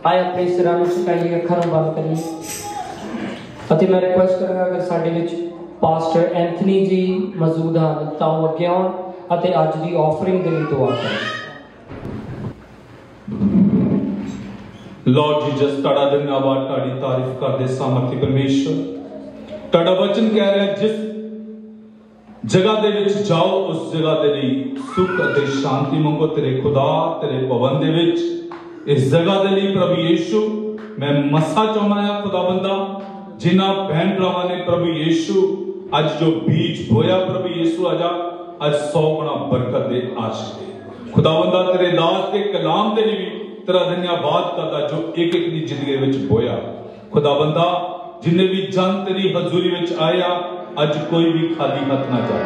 आए अपने सिरां नूं झुकाइए, अखां नूं बंद करिए ਅਤੇ मैं रिक्वेस्ट करूंगा अगर ਸਾਡੇ ਵਿੱਚ ਪਾਸਟਰ ਐਂਥਨੀ ਜੀ ਮੌਜੂਦ ਹਨ ਤਾਂ ਉਹ ਅੱਗੇ ਆਉਣ ਅਤੇ ਅੱਜ ਦੀ ਆਫਰਿੰਗ ਦੇ ਲਈ ਦੁਆ ਕਰਨ। लॉर्ड जीसस ताड़ा धन्यवाद ताड़ी तारीफ करदे सामर्थी परमेश्वर ताड़ा वचन कह रहा है जिस जगह दे विच जाओ उस जगह दे लई सुख अते शांति मंगो तेरे खुदा तेरे भवन दे विच इस जगह दे लई प्रभु यीशु मैं मसा चाहना है खुदा बंदा जिन्हां बहन भरावां ने प्रभु यीशु अज जो बीज बोया प्रभु यीशु आजा अज 100 गुना बरकत दे आशे खुदा बंदा तेरे दास के कलाम दे लई तेरा धन्यवाद करदा जो एक एक दी जिंदगी विच बोया खुदा बंदा जिन्ने भी जन तेरी हजूरी विच आया अज कोई भी खाली हाथ ना जाए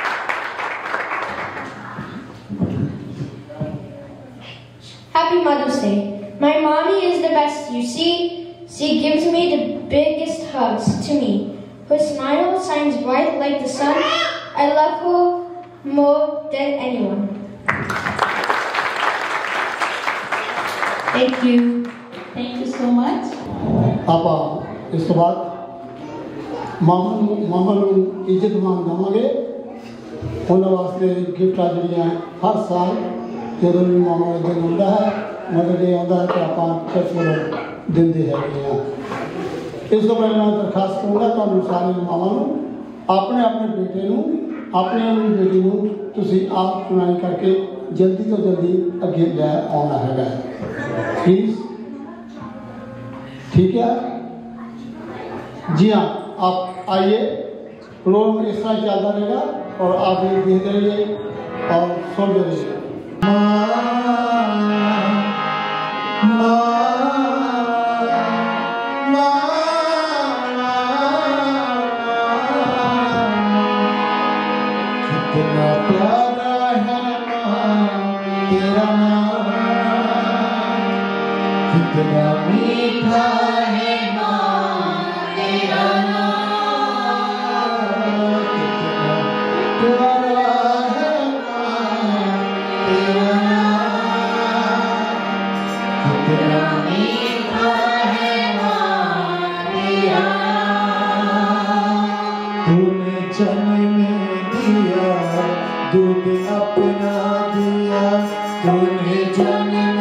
Happy Mother's Day. My mommy is the best, you see. She gives me the biggest hugs to me. Her smile shines bright like the sun. I love her more than anyone. Thank you. Thank you so much. ਆਪਾਂ ਇਸ ਤੋਂ ਬਾਅਦ ਮਾਮਾ ਨੂੰ ਇੱਜ਼ਤ ਮਾਨ ਦੇਵਾਂਗੇ। ਉਹਨਾਂ ਵਾਸਤੇ ਗਿਫਟਾਂ ਜਿਹੜੀਆਂ ਹਰ ਸਾਲ ਜਦੋਂ ਵੀ ਮਾਮਾ ਦਾ ਦਿਨ ਹੁੰਦਾ ਹੈ, ਮਦਰ ਡੇ ਆਉਂਦਾ ਹੈ ਤਾਂ ਆਪਾਂ ਚਰਚ ਵੱਲੋਂ ਦਿੰਦੇ ਹੈਗੇ ਹਾਂ। ਇਸ ਤੋਂ ਪਹਿਲਾਂ ਮੈਂ ਦਰਖਾਸਤ ਕਰੂੰਗਾ ਤੁਹਾਨੂੰ ਸਾਰੇ ਮਾਵਾਂ ਨੂੰ ਆਪਣੇ ਆਪਣੇ ਬੇਟੇ ਨੂੰ ਆਪਣੇ ਆਪਣੀ ਬੇਟੀ ਨੂੰ ਤੁਸੀਂ ਆਪ ਚੁਣਾਈ ਕਰਕੇ जल्दी तो जल्दी अगे ले आना है प्लीज, ठीक है जी हाँ। आप आइए, प्रोग्राम इस तरह चलता रहेगा और आप ये देखते रहिए और सुनते रहिए। कितना प्यारा है तेरा नाम, कितना मीठा है माँ तेरा नाम, कितना प्यारा है माँ तेरा नाम, कितना मीठा है माँ तेरा नाम। तूने जन्म दिया, दूध अपना दिया, तूने जन्म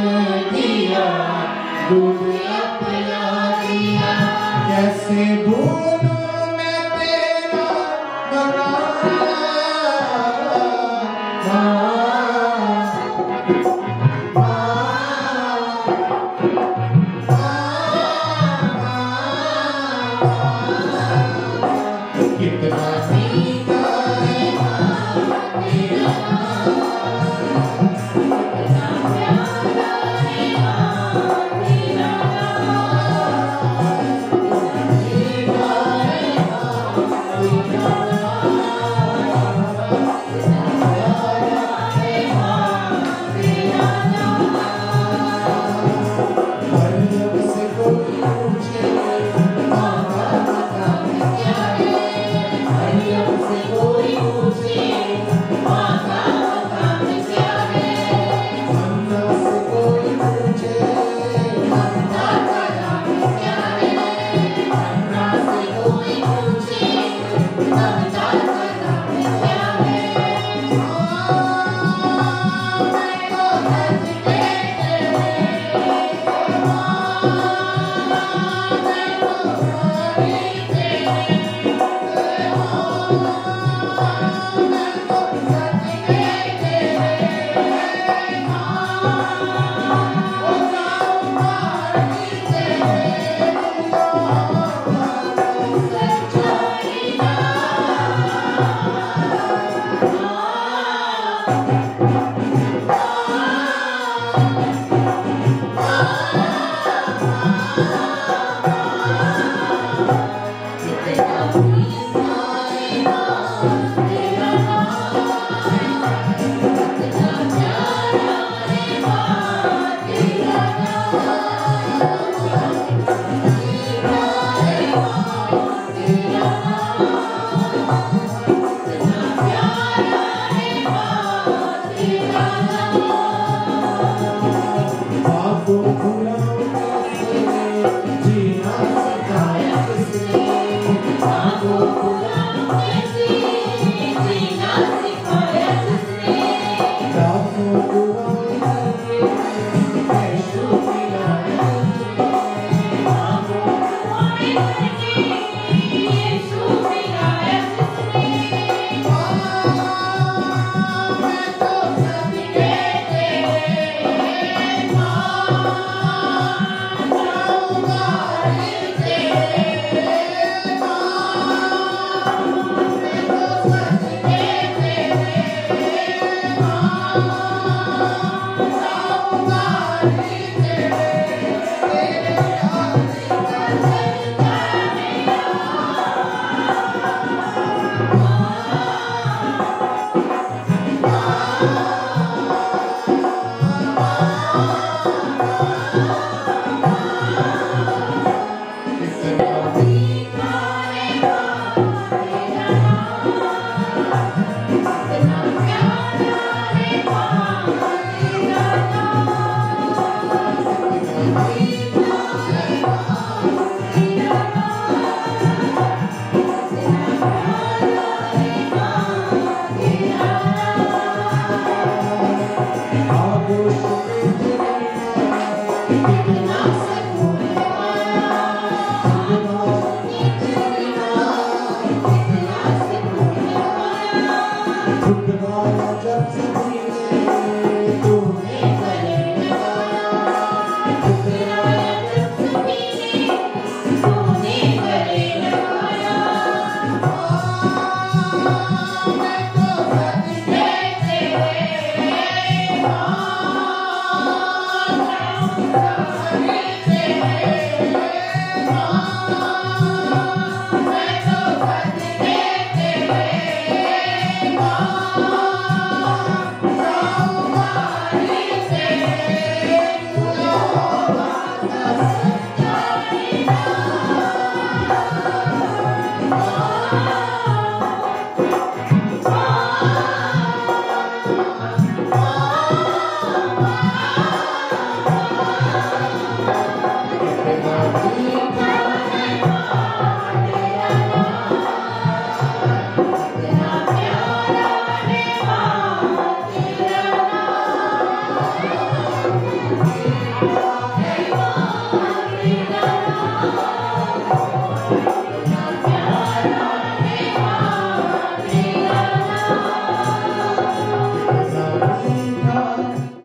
दिया, दूध अपना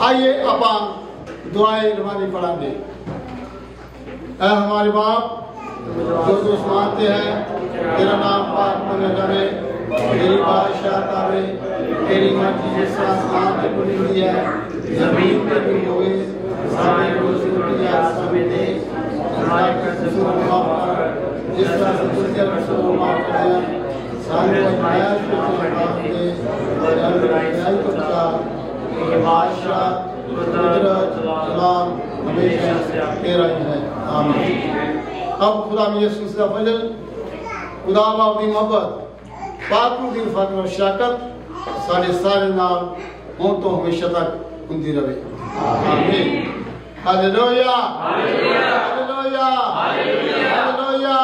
आइए अपन दुआएं रवानी पढ़ांगे। ऐ हमारे बाप जो तू मानते हैं, तेरा नाम पाक माना जावे, तेरी बादशाहत आवे, तेरी मर्जी जिस आसमान पे बनी हुई है जमीन पे भी होए, सारे रोजी रोटी आज हमें दे, हमारे कसूर माफ कर, जिस तरह से तुझे कसूर माफ किया, सारे अन्याय को माफ दे, और अन्याय को बचा, ये बादशाह कुदरत जलाल हमेशा तेरा ही है, आमीन। अब खुदा में यीशु का फजल, खुदा बाप की मोहब्बत, पाक की फकर और शराकत सारे सारे नाल हों तो हमेशा तक होती रहे, आमीन। Hallelujah, hallelujah, hallelujah, hallelujah.